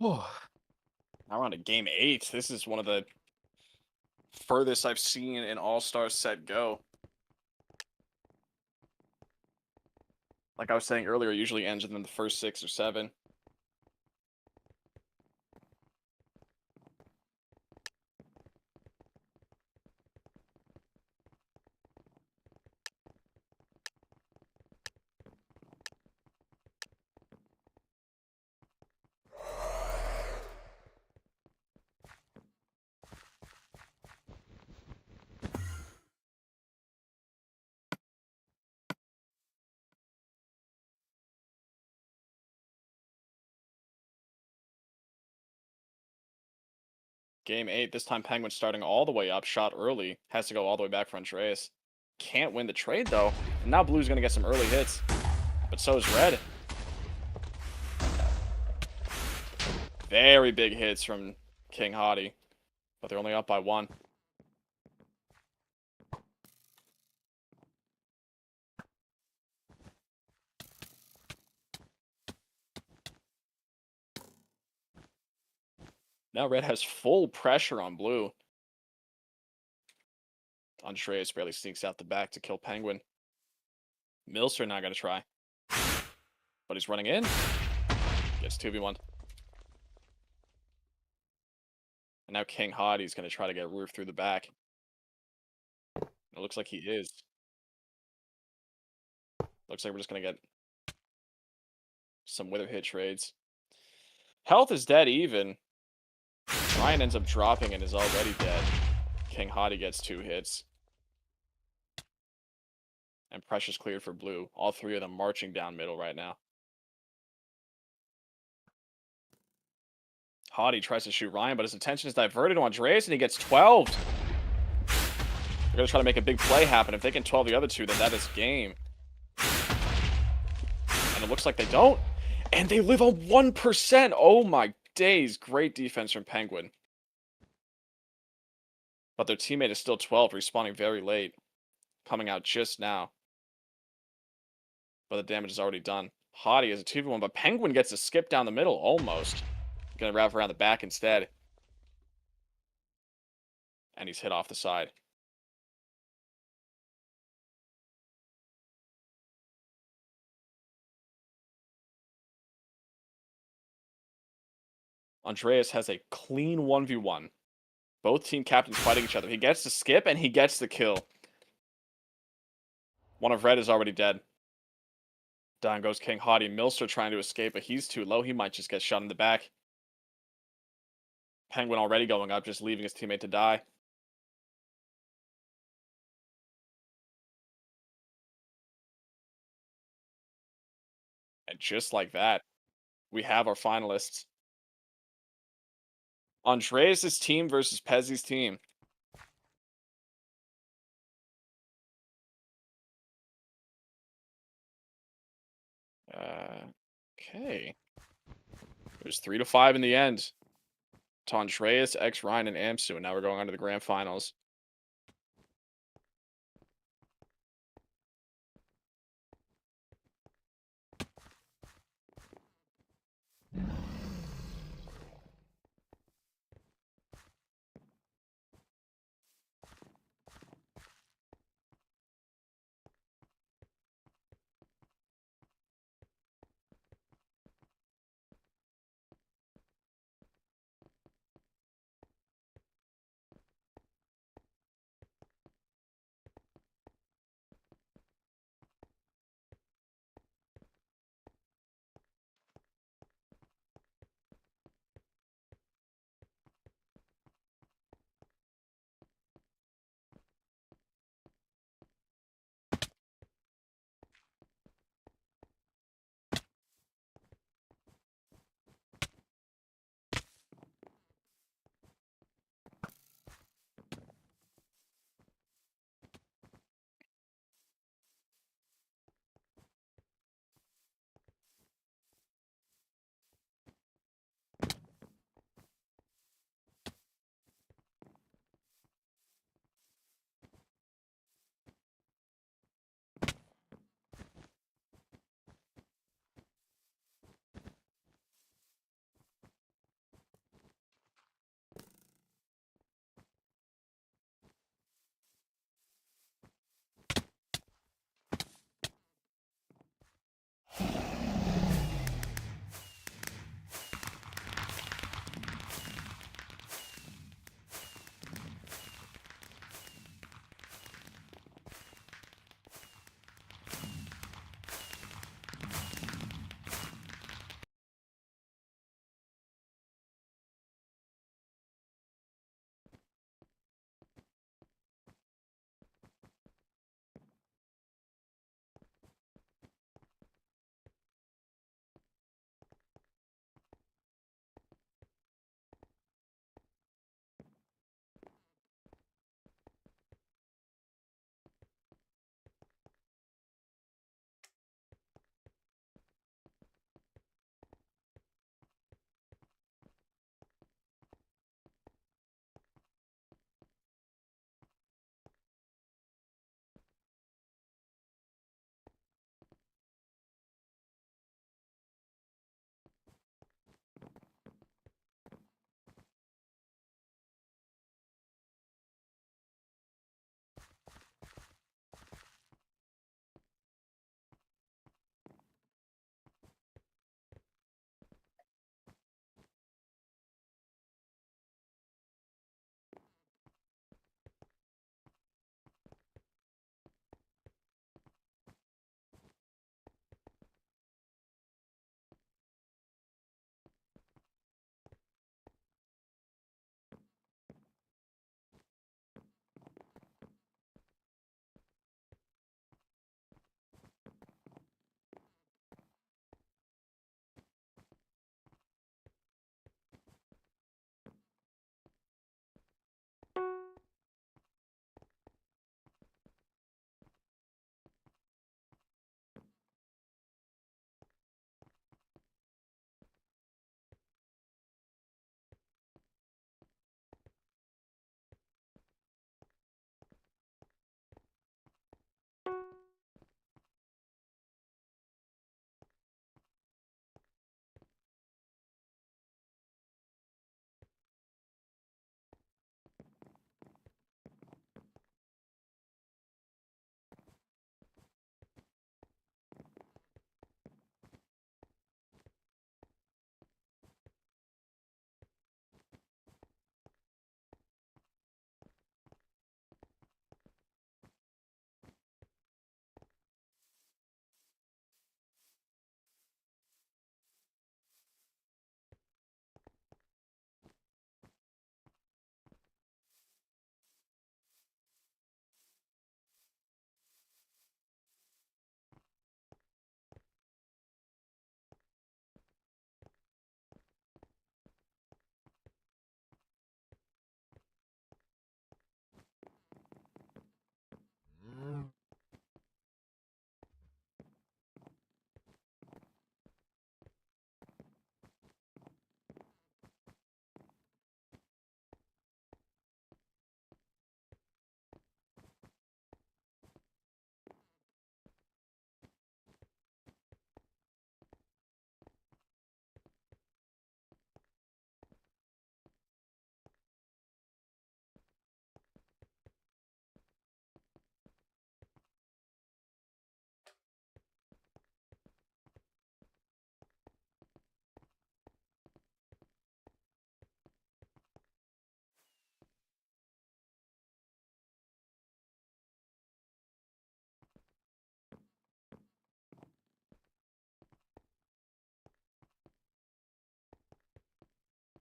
Now we're on to game 8. This is one of the furthest I've seen an all-star set go. Like I was saying earlier, it usually ends within the first 6 or 7. Game 8, this time Penguin starting all the way up, shot early, has to go all the way back for Andreus. Can't win the trade though, and now Blue's gonna get some early hits, but so is Red. Very big hits from kinghottiee, but they're only up by 1. Now Red has full pressure on Blue. Andreus barely sneaks out the back to kill Penguin. Milster not gonna try, but he's running in. Gets 2v1. And now kinghottiee's gonna try to get Roof through the back. It looks like he is. Looks like we're just gonna get some wither hit trades. Health is dead even. Ryan ends up dropping and is already dead. kinghottiee gets 2 hits. And pressure's cleared for Blue. All 3 of them marching down middle right now. hottiee tries to shoot Ryan, but his attention is diverted to Andreus, and he gets 12'd. They're going to try to make a big play happen. If they can 12 the other 2, then that is game. And it looks like they don't. And they live on 1%. Oh my days. Great defense from Penguin. But their teammate is still 12, respawning very late. Coming out just now. But the damage is already done. hottiee is a 2v1, but Penguin gets a skip down the middle, almost. Gonna wrap around the back instead. And he's hit off the side. Andreus has a clean 1v1. Both team captains fighting each other. He gets the skip, and he gets the kill. One of Red is already dead. Down goes kinghottiee. Milster trying to escape, but he's too low. He might just get shot in the back. Penguin already going up, just leaving his teammate to die. And just like that, we have our finalists. Andreas' team versus Pezzy's team. Okay. It was 3-5 in the end. To Andreas, X, Ryan, and Amsu. And now we're going on to the grand finals.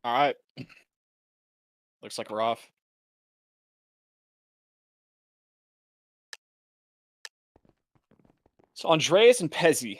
All right. Looks like we're off. So Andreus and Pezzy.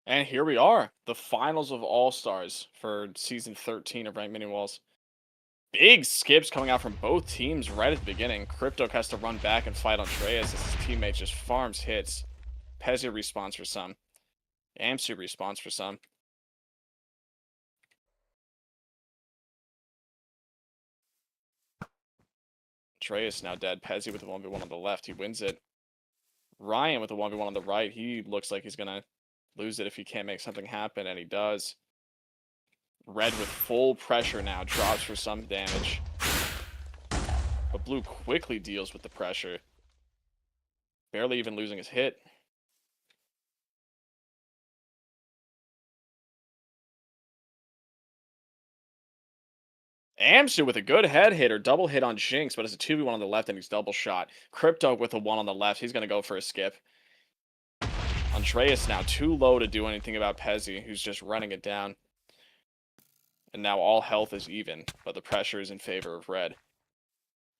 And here we are, the finals of All-Stars for Season 13 of Ranked Mini Walls. Big skips coming out from both teams right at the beginning. Crypto has to run back and fight Andreas as his teammate just farms hits. Pezzy respawns for some. amsu respawns for some. Andreas now dead. Pezzy with the 1v1 on the left. He wins it. Ryan with the 1v1 on the right. He looks like he's going to lose it if he can't make something happen, and he does. Red with full pressure now. Drops for some damage. But Blue quickly deals with the pressure. Barely even losing his hit. amsu with a good head hit or double hit on Jinx, but it's a 2v1 on the left and he's double shot. Crypto with a 1 on the left. He's going to go for a skip. Andreas now too low to do anything about Pezzy, who's just running it down. And now all health is even, but the pressure is in favor of red.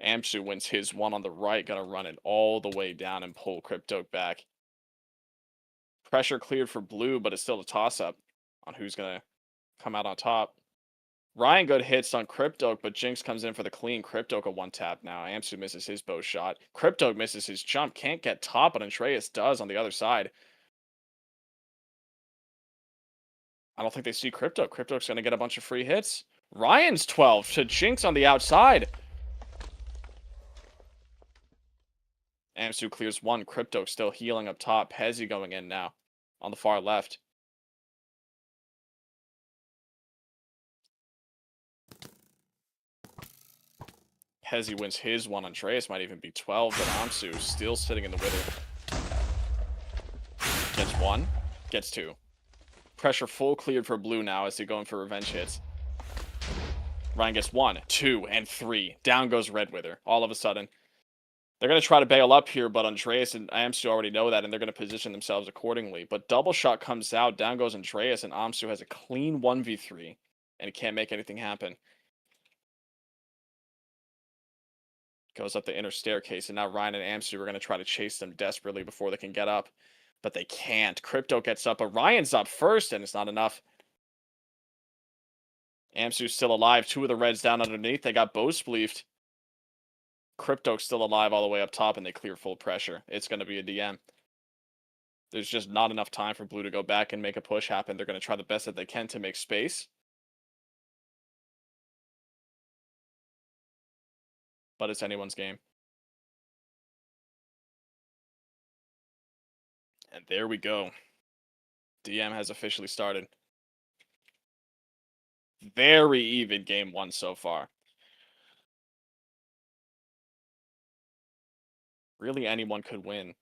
amsu wins his 1 on the right, going to run it all the way down and pull Crypto back. Pressure cleared for Blue, but it's still a toss-up on who's going to come out on top. Ryan good hits on Crypto, but Jinx comes in for the clean. Crypto a 1-tap now. amsu misses his bow shot. Crypto misses his jump. Can't get top, but Andreus does on the other side. I don't think they see Crypto. Crypto's going to get a bunch of free hits. Ryan's 12 to Jinx on the outside. amsu clears 1. Crypto still healing up top. Pezzy going in now on the far left. Pezzy wins his 1. Andreas might even be 12, but amsu still sitting in the wither. Gets 1. Gets 2. Pressure full cleared for Blue now as they're going for revenge hits. Ryan gets 1, 2, and 3. Down goes Red Wither. All of a sudden. They're going to try to bail up here, but Andreas and amsu already know that, and they're going to position themselves accordingly. But double shot comes out. Down goes Andreas, and amsu has a clean 1v3, and he can't make anything happen. Goes up the inner staircase, and now Ryan and amsu are going to try to chase them desperately before they can get up. But they can't. Crypto gets up, but Ryan's up first, and it's not enough. amsu's still alive. 2 of the Reds down underneath. They got bow spleefed. Crypto's still alive all the way up top, and they clear full pressure. It's going to be a DM. There's just not enough time for Blue to go back and make a push happen. They're going to try the best that they can to make space. But it's anyone's game. And there we go. DM has officially started. Very even game 1 so far. Really anyone could win.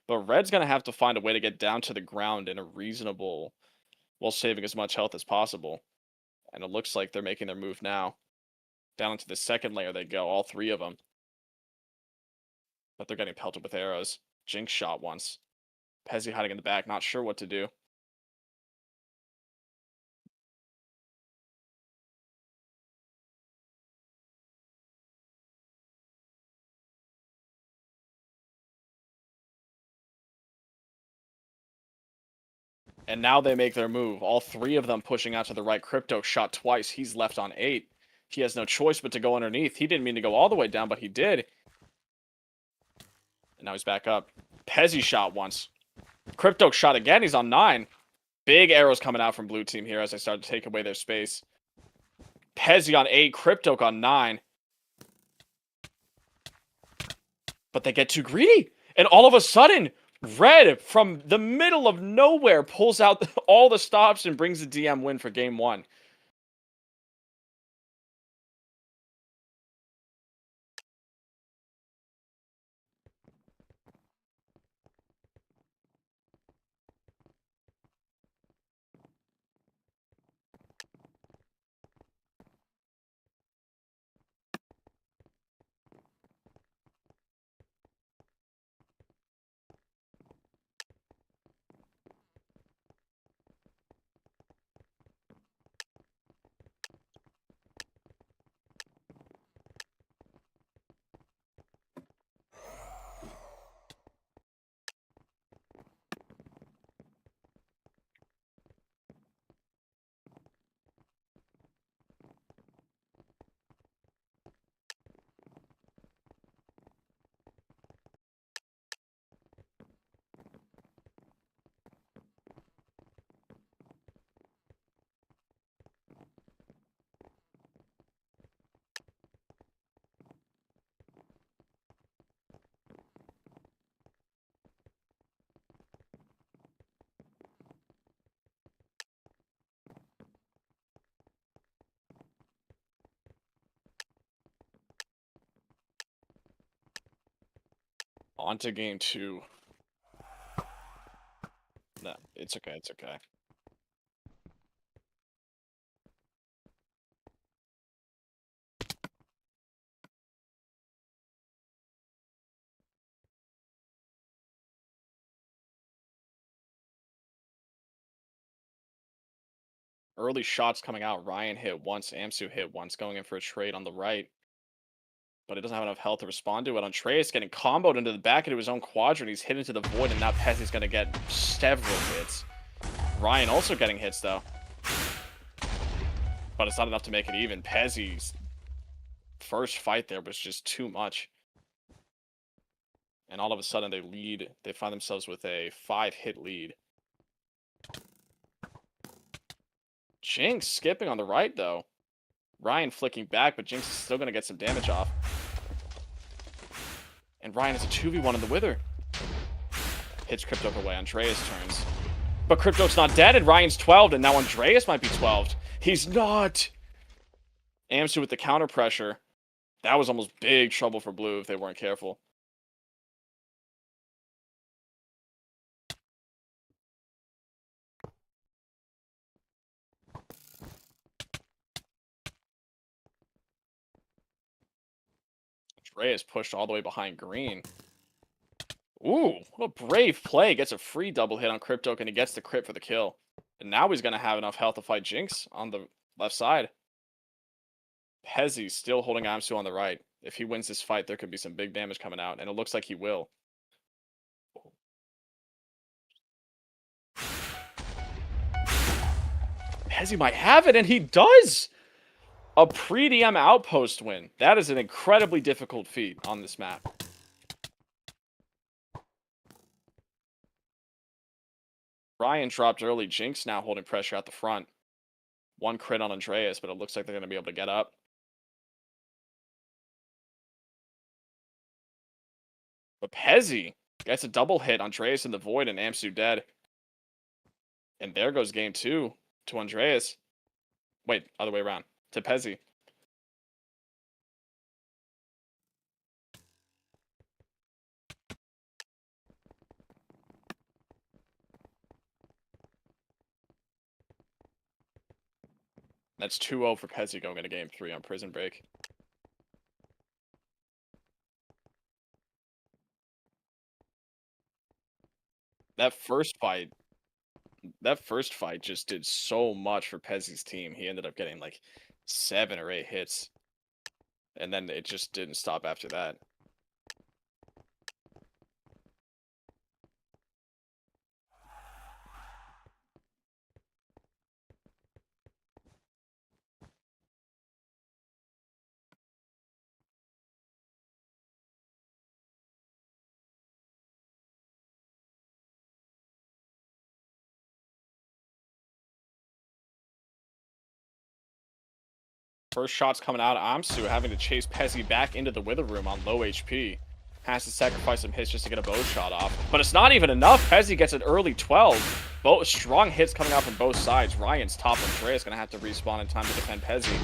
But Red's going to have to find a way to get down to the ground in a reasonable, while saving as much health as possible. And it looks like they're making their move now. Down into the second layer they go, all 3 of them. But they're getting pelted with arrows. Jinx shot once. Pezzy hiding in the back, not sure what to do. And now they make their move. All 3 of them pushing out to the right. Crypto shot twice. He's left on 8. He has no choice but to go underneath. He didn't mean to go all the way down, but he did. And now he's back up. Pezzy shot once. Crypto shot again. He's on 9. Big arrows coming out from Blue team here as they start to take away their space. Pezzy on 8, Cryptoke on 9. But they get too greedy. And all of a sudden, Red, from the middle of nowhere, pulls out all the stops and brings the DM win for game 1. On to game 2. No, it's okay, it's okay. Early shots coming out. Ryan hit once, Amsu hit once, going in for a trade on the right. But he doesn't have enough health to respond to it. Andreus getting comboed into the back into his own quadrant. He's hit into the void, and now Pezzy's going to get several hits. Ryan also getting hits, though. But it's not enough to make it even. Pezzy's first fight there was just too much. And all of a sudden, they lead. They find themselves with a 5-hit lead. Jinx skipping on the right, though. Ryan flicking back, but Jinx is still going to get some damage off. And Ryan has a 2v1 in the Wither. Hits Cryptoke away. Andreus turns. But Cryptoke's not dead, and Ryan's 12'd, and now Andreus might be 12'd. He's not! Amsu with the counter pressure. That was almost big trouble for Blue if they weren't careful. Andreus pushed all the way behind green. Ooh, what a brave play. Gets a free double hit on Cryptoke, and he gets the crit for the kill. And now he's going to have enough health to fight Jinx on the left side. Pezzy's still holding Amsu on the right. If he wins this fight, there could be some big damage coming out, and it looks like he will. Pezzy might have it, and he does! A pre-DM outpost win. That is an incredibly difficult feat on this map. Ryan dropped early. Jinx now holding pressure at the front. One crit on Andreus, but it looks like they're going to be able to get up. But Pezzy gets a double hit. Andreus in the void and Amsu dead. And there goes game 2 to Andreus. Wait, other way around. To Pezzy. That's 2-0 for Pezzy going into game 3 on Prison Break. That first fight just did so much for Pezzy's team. He ended up getting like 7 or 8 hits. And then it just didn't stop after that. First shot's coming out. Amsu having to chase Pezzy back into the wither room on low HP. Has to sacrifice some hits just to get a bow shot off. But it's not even enough. Pezzy gets an early 12. Both strong hits coming out from both sides. Ryan's top. Andreus going to have to respawn in time to defend Pezzy.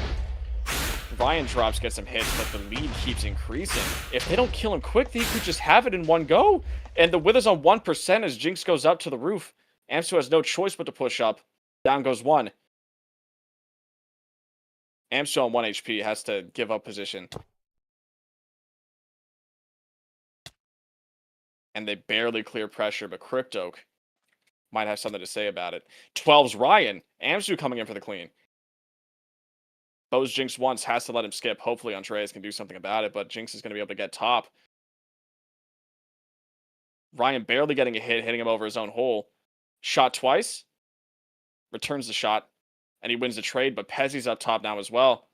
Ryan drops, gets some hits, but the lead keeps increasing. If they don't kill him quick, they could just have it in one go. And the wither's on 1% as Jinx goes up to the roof. Amsu has no choice but to push up. Down goes one. Amsu on 1 HP has to give up position. And they barely clear pressure, but Cryptoke might have something to say about it. 12's Ryan. Amsu coming in for the clean. Bows Jinx once, has to let him skip. Hopefully Andreus can do something about it, but Jinx is going to be able to get top. Ryan barely getting a hit, hitting him over his own hole. Shot twice. Returns the shot. And he wins the trade, but Pezzy's up top now as well.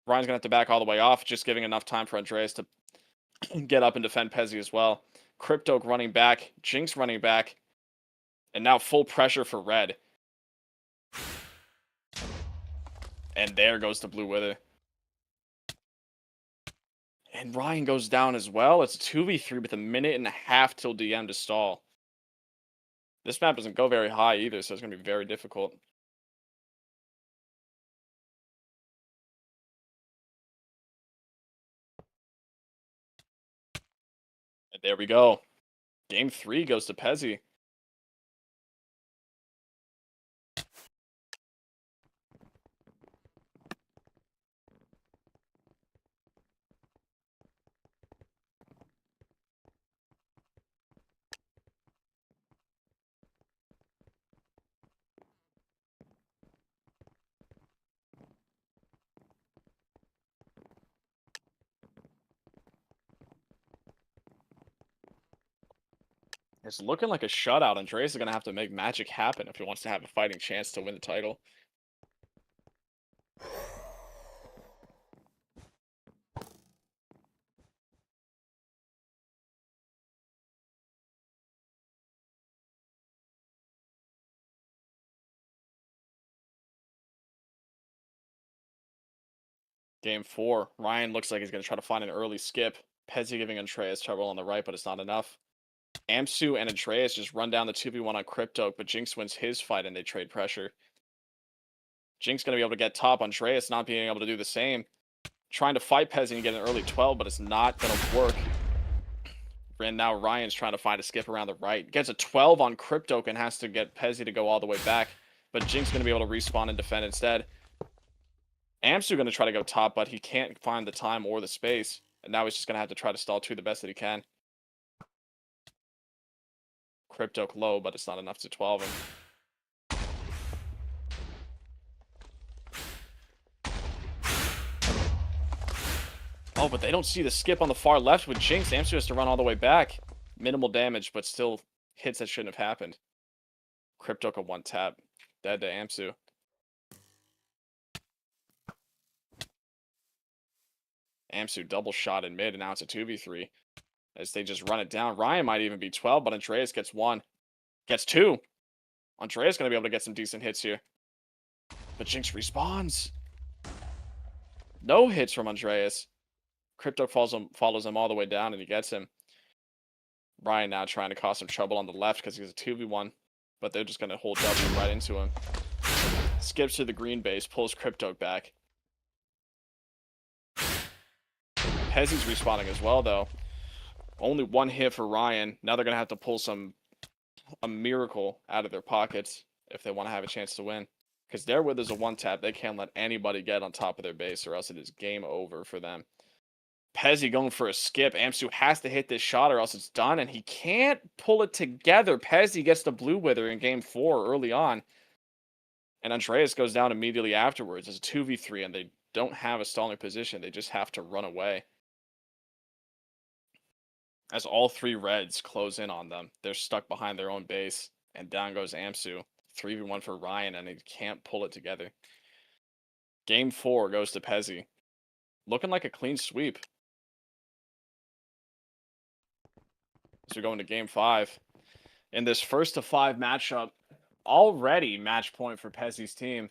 Ryan's going to have to back all the way off, just giving enough time for Andreus to get up and defend Pezzy as well. Cryptoke running back. Jinx running back. And now full pressure for Red. And there goes the blue wither. And Ryan goes down as well. It's a 2v3 with a minute and a half till DM to stall. This map doesn't go very high either, so it's going to be very difficult. And there we go. Game 3 goes to Pezzy. It's looking like a shutout. Andreus is going to have to make magic happen if he wants to have a fighting chance to win the title. Game 4. Ryan looks like he's going to try to find an early skip. Pezzy giving Andreus trouble on the right, but it's not enough. Amsu and Andreus just run down the 2v1 on Cryptoke, but Jinx wins his fight and they trade pressure. Jinx going to be able to get top. Andreus not being able to do the same. Trying to fight Pezzy and get an early 12, but it's not going to work. And now Ryan's trying to find a skip around the right. Gets a 12 on Cryptoke and has to get Pezzy to go all the way back. But Jinx going to be able to respawn and defend instead. Amsu going to try to go top, but he can't find the time or the space. And now he's just going to have to try to stall 2 the best that he can. Cryptoke low, but it's not enough to 12 him. Oh, but they don't see the skip on the far left with Jinx. Amsu has to run all the way back. Minimal damage, but still hits that shouldn't have happened. Cryptoke a 1 tap. Dead to Amsu. Amsu double shot in mid, and now it's a 2v3. As they just run it down. Ryan might even be 12, but Andreus gets 1. Gets 2. Andreus going to be able to get some decent hits here. But Jinx respawns. No hits from Andreus. Crypto follows him all the way down, and he gets him. Ryan now trying to cause some trouble on the left because he's a 2v1. But they're just going to hold W right into him. Skips to the green base, pulls Cryptoke back. Pezzy's respawning as well, though. Only 1 hit for Ryan. Now they're going to have to pull a miracle out of their pockets if they want to have a chance to win. Because their wither's a 1 tap. They can't let anybody get on top of their base or else it is game over for them. Pezzy going for a skip. Amsu has to hit this shot or else it's done. And he can't pull it together. Pezzy gets the blue wither in game 4 early on. And Andreus goes down immediately afterwards. It's a 2v3 and they don't have a stalling position. They just have to run away. As all 3 reds close in on them, they're stuck behind their own base, and down goes Amsu. 3v1 for Ryan, and he can't pull it together. Game 4 goes to Pezzy. Looking like a clean sweep. So we're going to game 5. In this 1st to 5 matchup, already match point for Pezzy's team.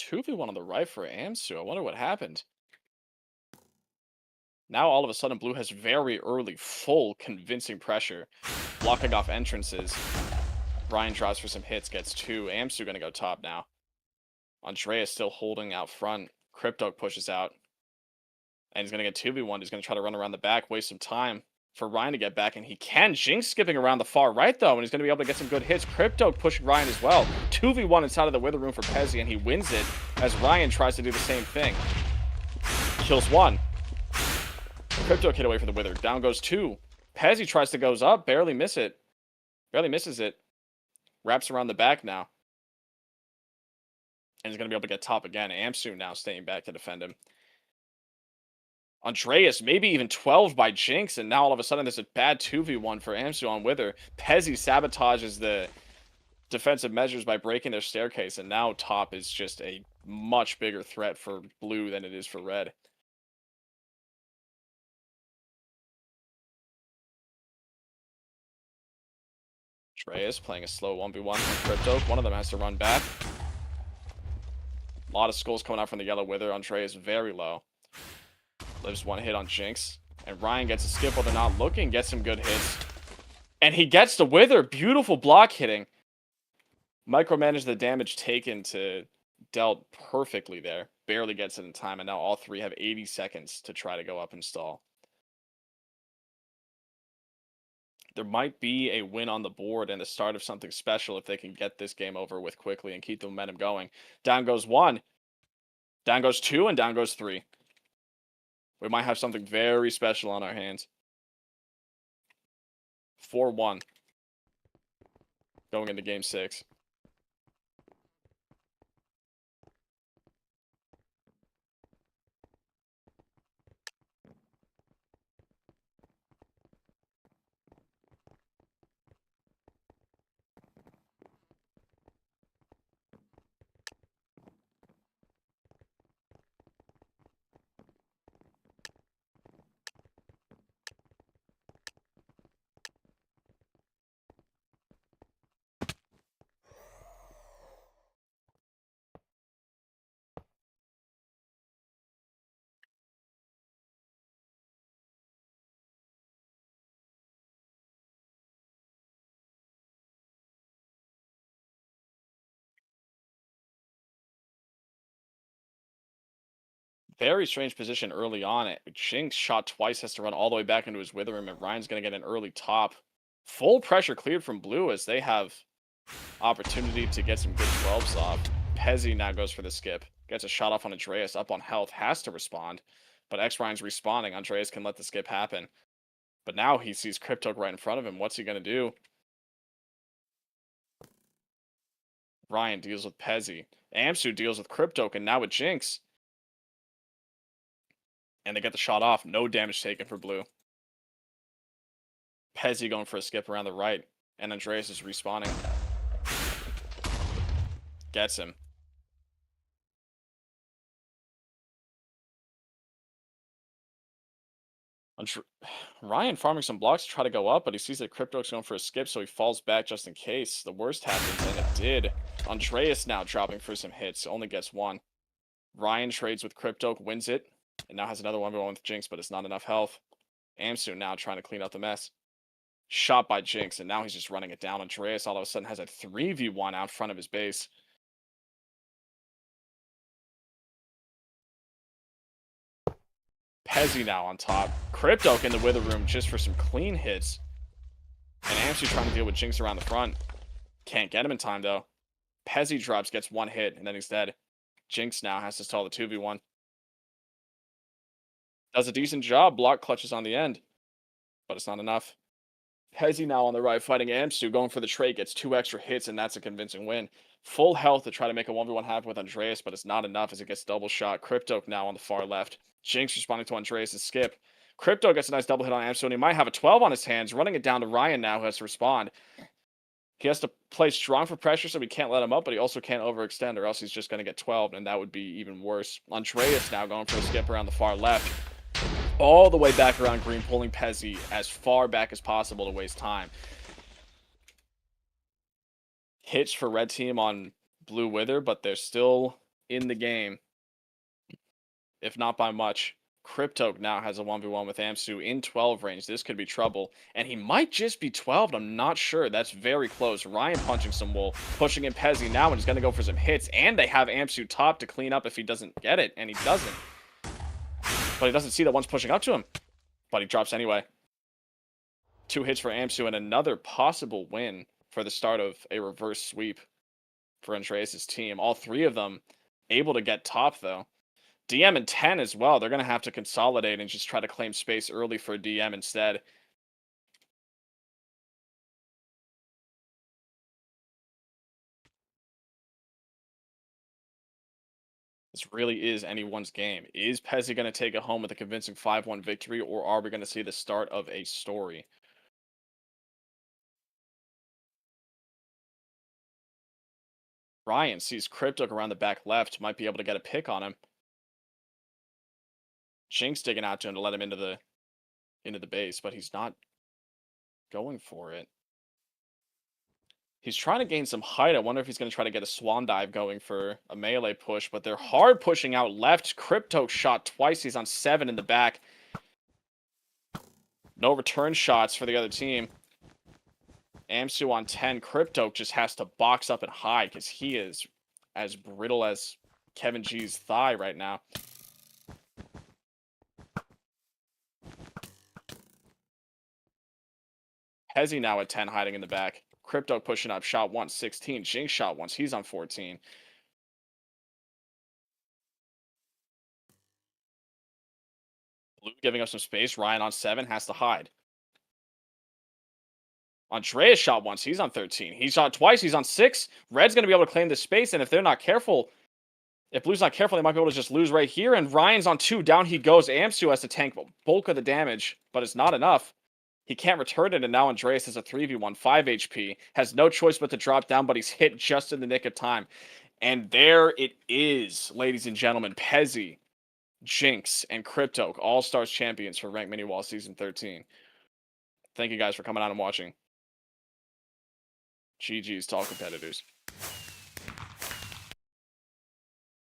2v1 on the right for Amsu. I wonder what happened. Now, all of a sudden, blue has very early, full, convincing pressure. Blocking off entrances. Ryan tries for some hits, gets 2. Amsu going to go top now. Andreus still holding out front. Crypto pushes out. And he's going to get 2v1. He's going to try to run around the back, waste some time for Ryan to get back. And he can. Jinx skipping around the far right, though. And he's going to be able to get some good hits. Crypto pushing Ryan as well. 2v1 inside of the wither room for Pezzy. And he wins it as Ryan tries to do the same thing. Kills 1. Crypto hit away for the wither. Down goes 2. Pezzy tries to goes up. Barely miss it. Barely misses it. Wraps around the back now. And he's going to be able to get top again. Amsu now staying back to defend him. Andreus, maybe even 12 by Jinx, and now all of a sudden there's a bad 2v1 for Amsu on Wither. Pezzy sabotages the defensive measures by breaking their staircase, and now top is just a much bigger threat for blue than it is for red. Andreus playing a slow 1v1 with Crypto. One of them has to run back. A lot of skulls coming out from the yellow Wither. Andreus very low. Lives 1 hit on Jinx. And Ryan gets a skip while they're not looking. Gets some good hits. And he gets the Wither. Beautiful block hitting. Micromanage the damage taken to dealt perfectly there. Barely gets it in time. And now all 3 have 80 seconds to try to go up and stall. There might be a win on the board and the start of something special if they can get this game over with quickly and keep the momentum going. Down goes 1. Down goes 2. And down goes 3. We might have something very special on our hands. 4-1. Going into game 6. Very strange position early on. Jinx shot twice, has to run all the way back into his wither room, and Ryan's going to get an early top. Full pressure cleared from blue as they have opportunity to get some good 12s off. Pezzy now goes for the skip. Gets a shot off on Andreus, up on health, has to respond. But X-Ryan's responding. Andreus can let the skip happen. But now he sees Crypto right in front of him. What's he going to do? Ryan deals with Pezzy. Amsu deals with Crypto, and now with Jinx. And they get the shot off. No damage taken for blue. Pezzy going for a skip around the right. And Andreus is respawning. Gets him. Ryan farming some blocks to try to go up, but he sees that Crypto's going for a skip, so he falls back just in case the worst happens, and it did. Andreus now dropping for some hits. Only gets 1. Ryan trades with Crypto, wins it. And now has another 1v1 with Jinx, but it's not enough health. Amsu now trying to clean up the mess. Shot by Jinx, and now he's just running it down. Andreus all of a sudden has a 3v1 out front of his base. Pezzy now on top. Crypto in the wither room just for some clean hits. And Amsu trying to deal with Jinx around the front. Can't get him in time, though. Pezzy drops, gets 1 hit, and then he's dead. Jinx now has to stall the 2v1. Does a decent job. Block clutches on the end. But it's not enough. Pezzy now on the right fighting Amsu. Going for the trait. Gets 2 extra hits, and that's a convincing win. Full health to try to make a 1v1 happen with Andreus, but it's not enough as it gets double shot. Crypto now on the far left. Jinx responding to Andreas' skip. Crypto gets a nice double hit on Amsu, and he might have a 12 on his hands. Running it down to Ryan now, who has to respond. He has to play strong for pressure, so we can't let him up, but he also can't overextend, or else he's just going to get 12, and that would be even worse. Andreas now going for a skip around the far left. All the way back around green, pulling Pezzy as far back as possible to waste time. Hits for red team on blue wither, but they're still in the game, if not by much. Crypto now has a 1v1 with Amsu in 12 range. This could be trouble. And he might just be 12. I'm not sure. That's very close. Ryan punching some wool, pushing in Pezzy now, and he's going to go for some hits. And they have Amsu top to clean up if he doesn't get it. And he doesn't. But he doesn't see that one's pushing up to him. But he drops anyway. 2 hits for Amsu and another possible win for the start of a reverse sweep for Andreas' team. All 3 of them able to get top, though. DM and 10 as well. They're going to have to consolidate and just try to claim space early for DM instead. This really is anyone's game. Is Pezzy going to take it home with a convincing 5-1 victory, or are we going to see the start of a story? Ryan sees Crypto around the back left. Might be able to get a pick on him. Jinx digging out to him to let him into the base, but he's not going for it. He's trying to gain some height. I wonder if he's going to try to get a swan dive going for a melee push, but they're hard pushing out left. Crypto shot twice. He's on 7 in the back. No return shots for the other team. Amsu on 10. Crypto just has to box up and hide because he is as brittle as Kevin G's thigh right now. Pezzy now at 10, hiding in the back. Crypto pushing up, shot once, 16. Jinx shot once, he's on 14. Blue giving up some space. Ryan on 7, has to hide. Andreus shot once, he's on 13. He shot twice, he's on 6. Red's going to be able to claim this space, and if they're not careful, if Blue's not careful, they might be able to just lose right here. And Ryan's on 2, down he goes. Amsu has to tank bulk of the damage, but it's not enough. He can't return it, and now Andreas is a 3v1, 5 HP. Has no choice but to drop down, but he's hit just in the nick of time. And there it is, ladies and gentlemen. Pezzy, Jinx, and Crypto, All-Stars champions for Ranked Mini Wall Season 13. Thank you guys for coming out and watching. GG's to all competitors.